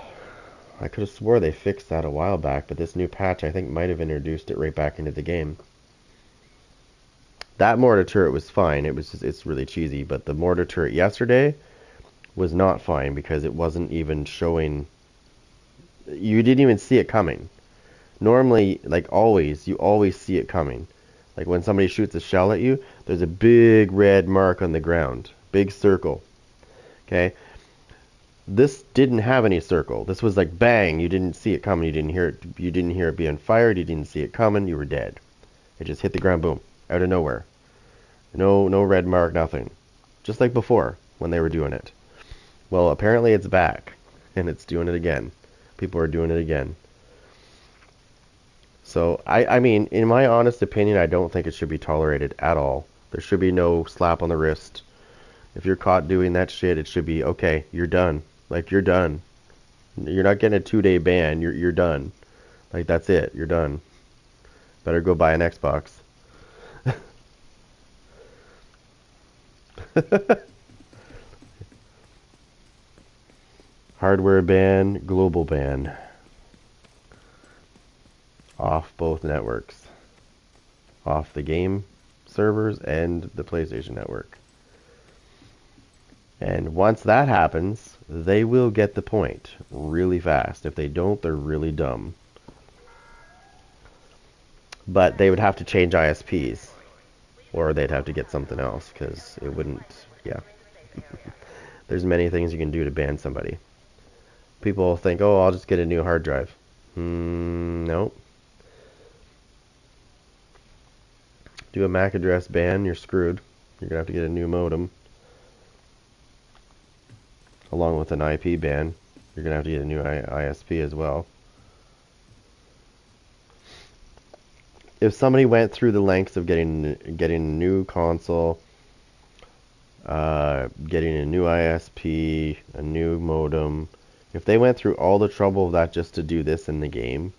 I could have swore they fixed that a while back, but this new patch I think might have introduced it right back into the game. That mortar turret was fine. It's really cheesy, but the mortar turret yesterday was not fine because it wasn't even showing. You didn't even see it coming. Normally, like always, you always see it coming. Like when somebody shoots a shell at you, there's a big red mark on the ground. Big circle. Okay? This didn't have any circle. This was like bang, you didn't see it coming, you didn't hear it being fired, you didn't see it coming, you were dead. It just hit the ground, boom, out of nowhere. No red mark, nothing. Just like before, when they were doing it. Well, apparently it's back, and it's doing it again. People are doing it again. So, I mean, in my honest opinion, I don't think it should be tolerated at all. There should be no slap on the wrist. If you're caught doing that shit, it should be, okay, you're done. Like, you're done. You're not getting a 2-day ban. You're done. Like, that's it. You're done. Better go buy an Xbox. Hardware ban, global ban. Off both networks. Off the game servers and the PlayStation Network. And once that happens, they will get the point really fast. If they don't, they're really dumb. But they would have to change ISPs. Or they'd have to get something else, because it wouldn't, yeah. There's many things you can do to ban somebody. People think, oh, I'll just get a new hard drive. Nope. Do a MAC address ban, you're screwed. You're going to have to get a new modem. Along with an IP ban, you're going to have to get a new ISP as well. If somebody went through the lengths of getting a new console, getting a new ISP, a new modem, if they went through all the trouble of that just to do this in the game,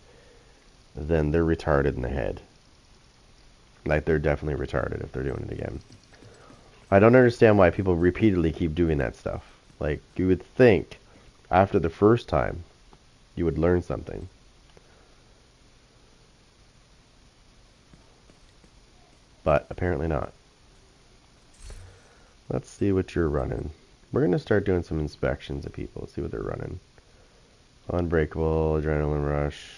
then they're retarded in the head. Like, they're definitely retarded if they're doing it again. I don't understand why people repeatedly keep doing that stuff. Like, you would think after the first time you would learn something. But apparently not. Let's see what you're running. We're going to start doing some inspections of people, see what they're running. Unbreakable, Adrenaline Rush.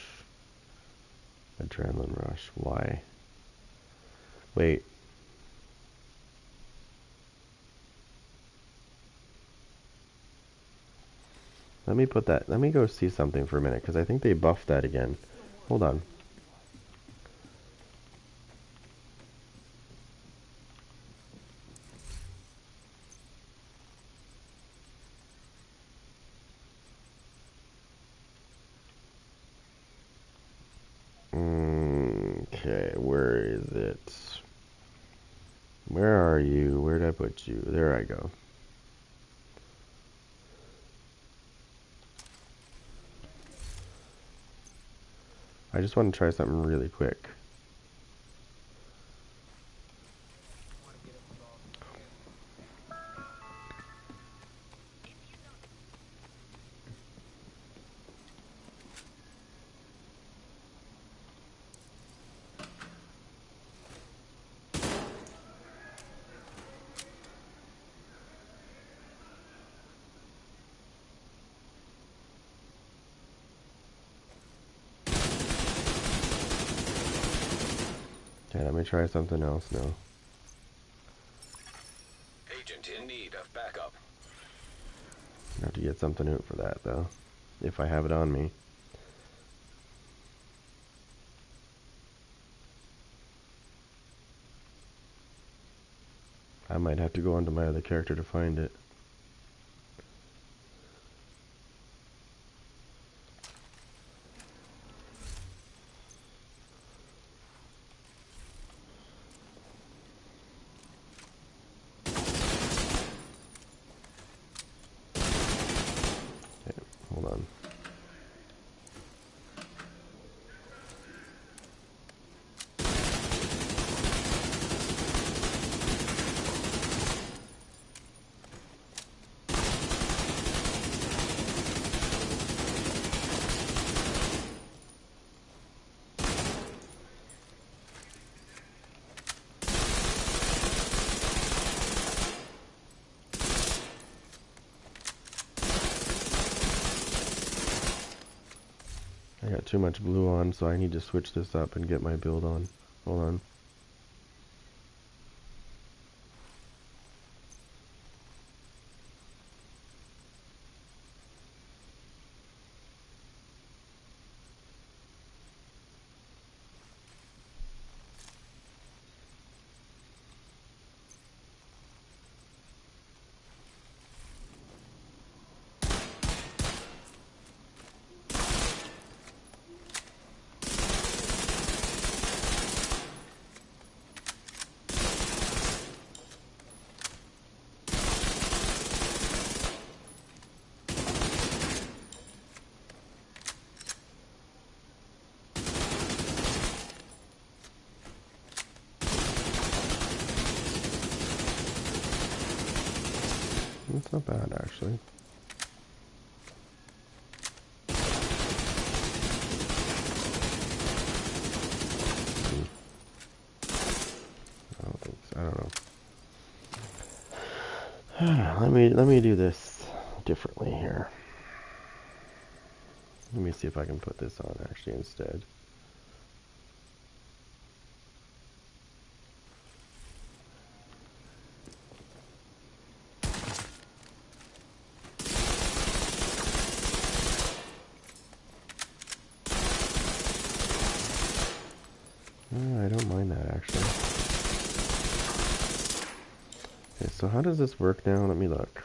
Adrenaline Rush, why? Wait. Let me put that, let me go see something for a minute, because I think they buffed that again. Hold on. Okay, where is it? Where are you? Where did I put you? There I go. I just want to try something really quick. Okay, let me try something else now. Agent in need of backup. I have to get something out for that, though, if I have it on me. I might have to go onto my other character to find it. Okay, hold on. I got too much blue on, so I need to switch this up and get my build on. Hold on. It's not bad, actually. I don't think so. I don't know. Let me do this differently here. Let me see if I can put this on actually instead. I don't mind that actually. Okay, so how does this work now? Let me look.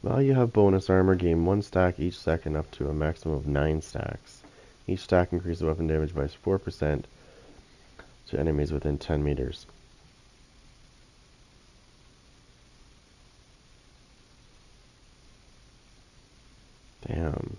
While you have bonus armor, gain 1 stack each second up to a maximum of 9 stacks. Each stack increases weapon damage by 4% to enemies within 10 meters. Damn.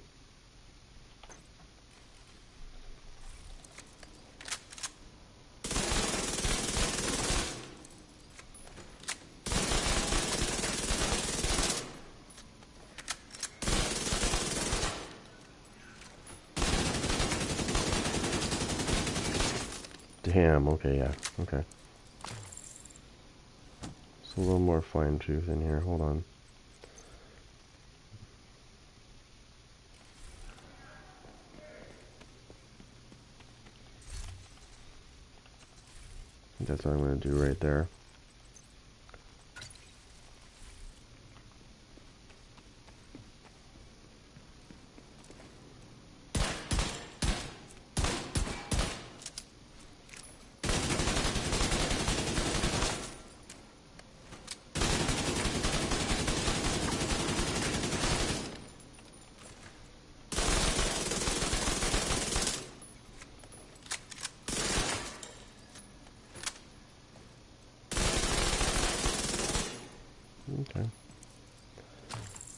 Damn, okay, yeah, okay. It's a little more fine tooth in here, hold on. I think that's what I'm going to do right there. Okay.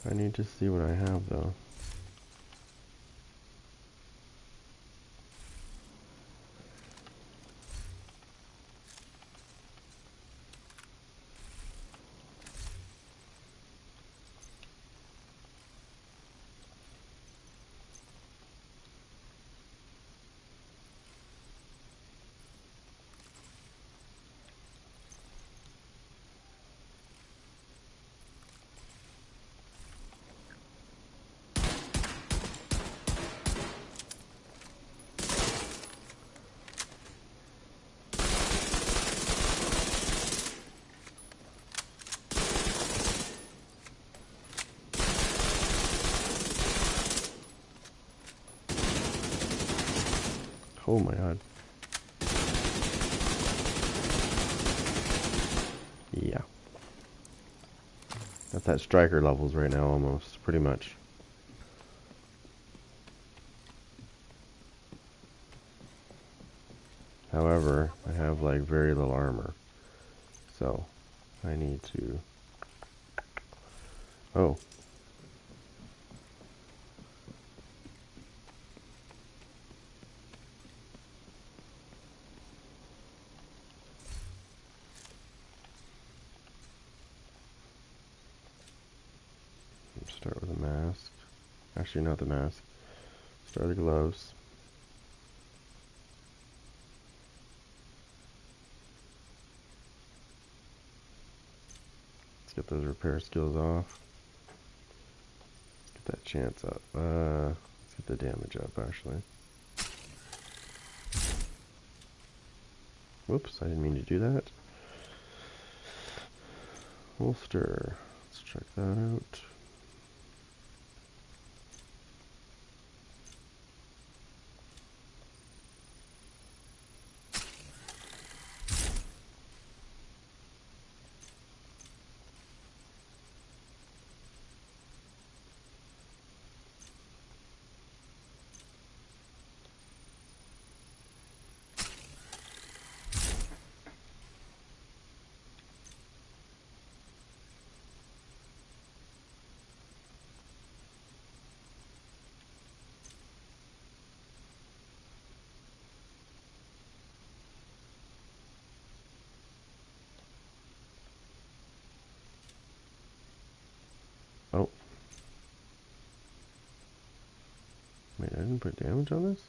I need to see what I have though. Oh my god. Yeah. That's at striker levels right now almost, pretty much. However, I have like very little armor. So, I need to... Oh. Start with a mask. Actually, not the mask. Start the gloves. Let's get those repair skills off. Get that chance up. Let's get the damage up, actually. Whoops, I didn't mean to do that. Holster. Let's check that out. Oh. Wait, I didn't put damage on this?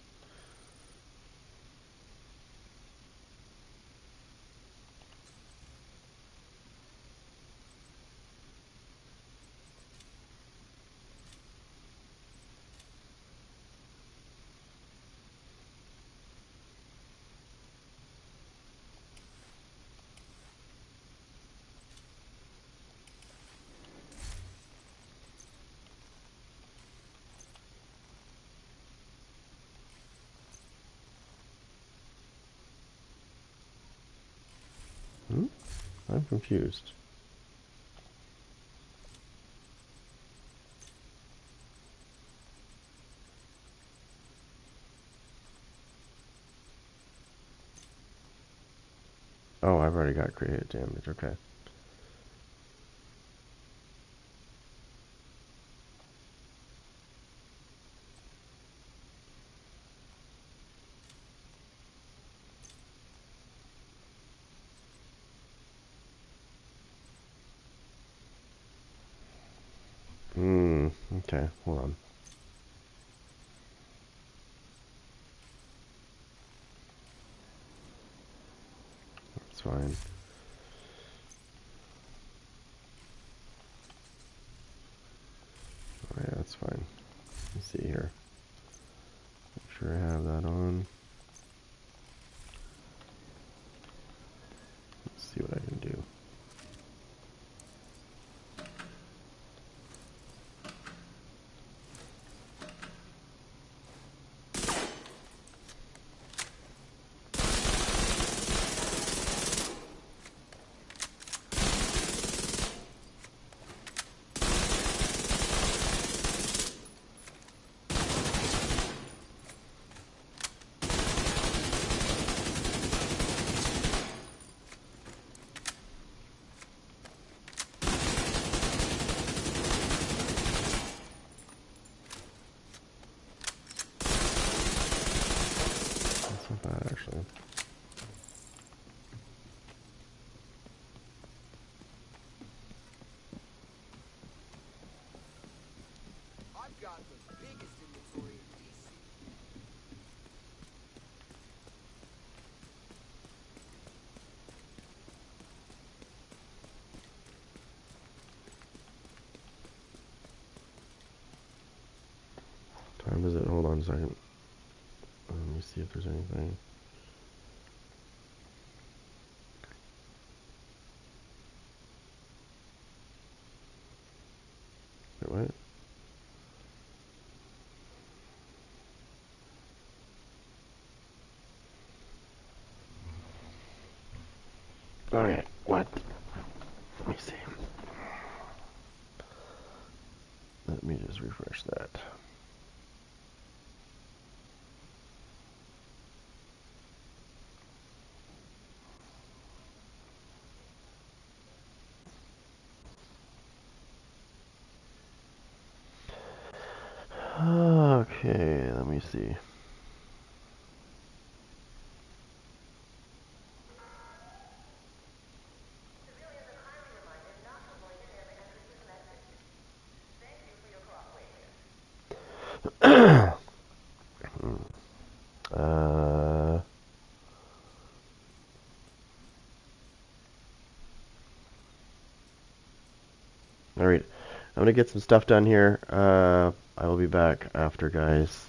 Hmm? I'm confused. Oh, I've already got created damage. Okay. Hmm. Okay. Hold on. That's fine. Alright, that's fine. Let's see here. Make sure I have that on. Let's see what I can do. That's not bad, actually. I've got the biggest inventory in DC. Time is it? Hold on a second. Let me see if there's anything. Wait, what? Okay, what? Let me see. Let me just refresh that. Okay, let me see. Uh, Alright, I'm gonna get some stuff done here. I will be back after, guys.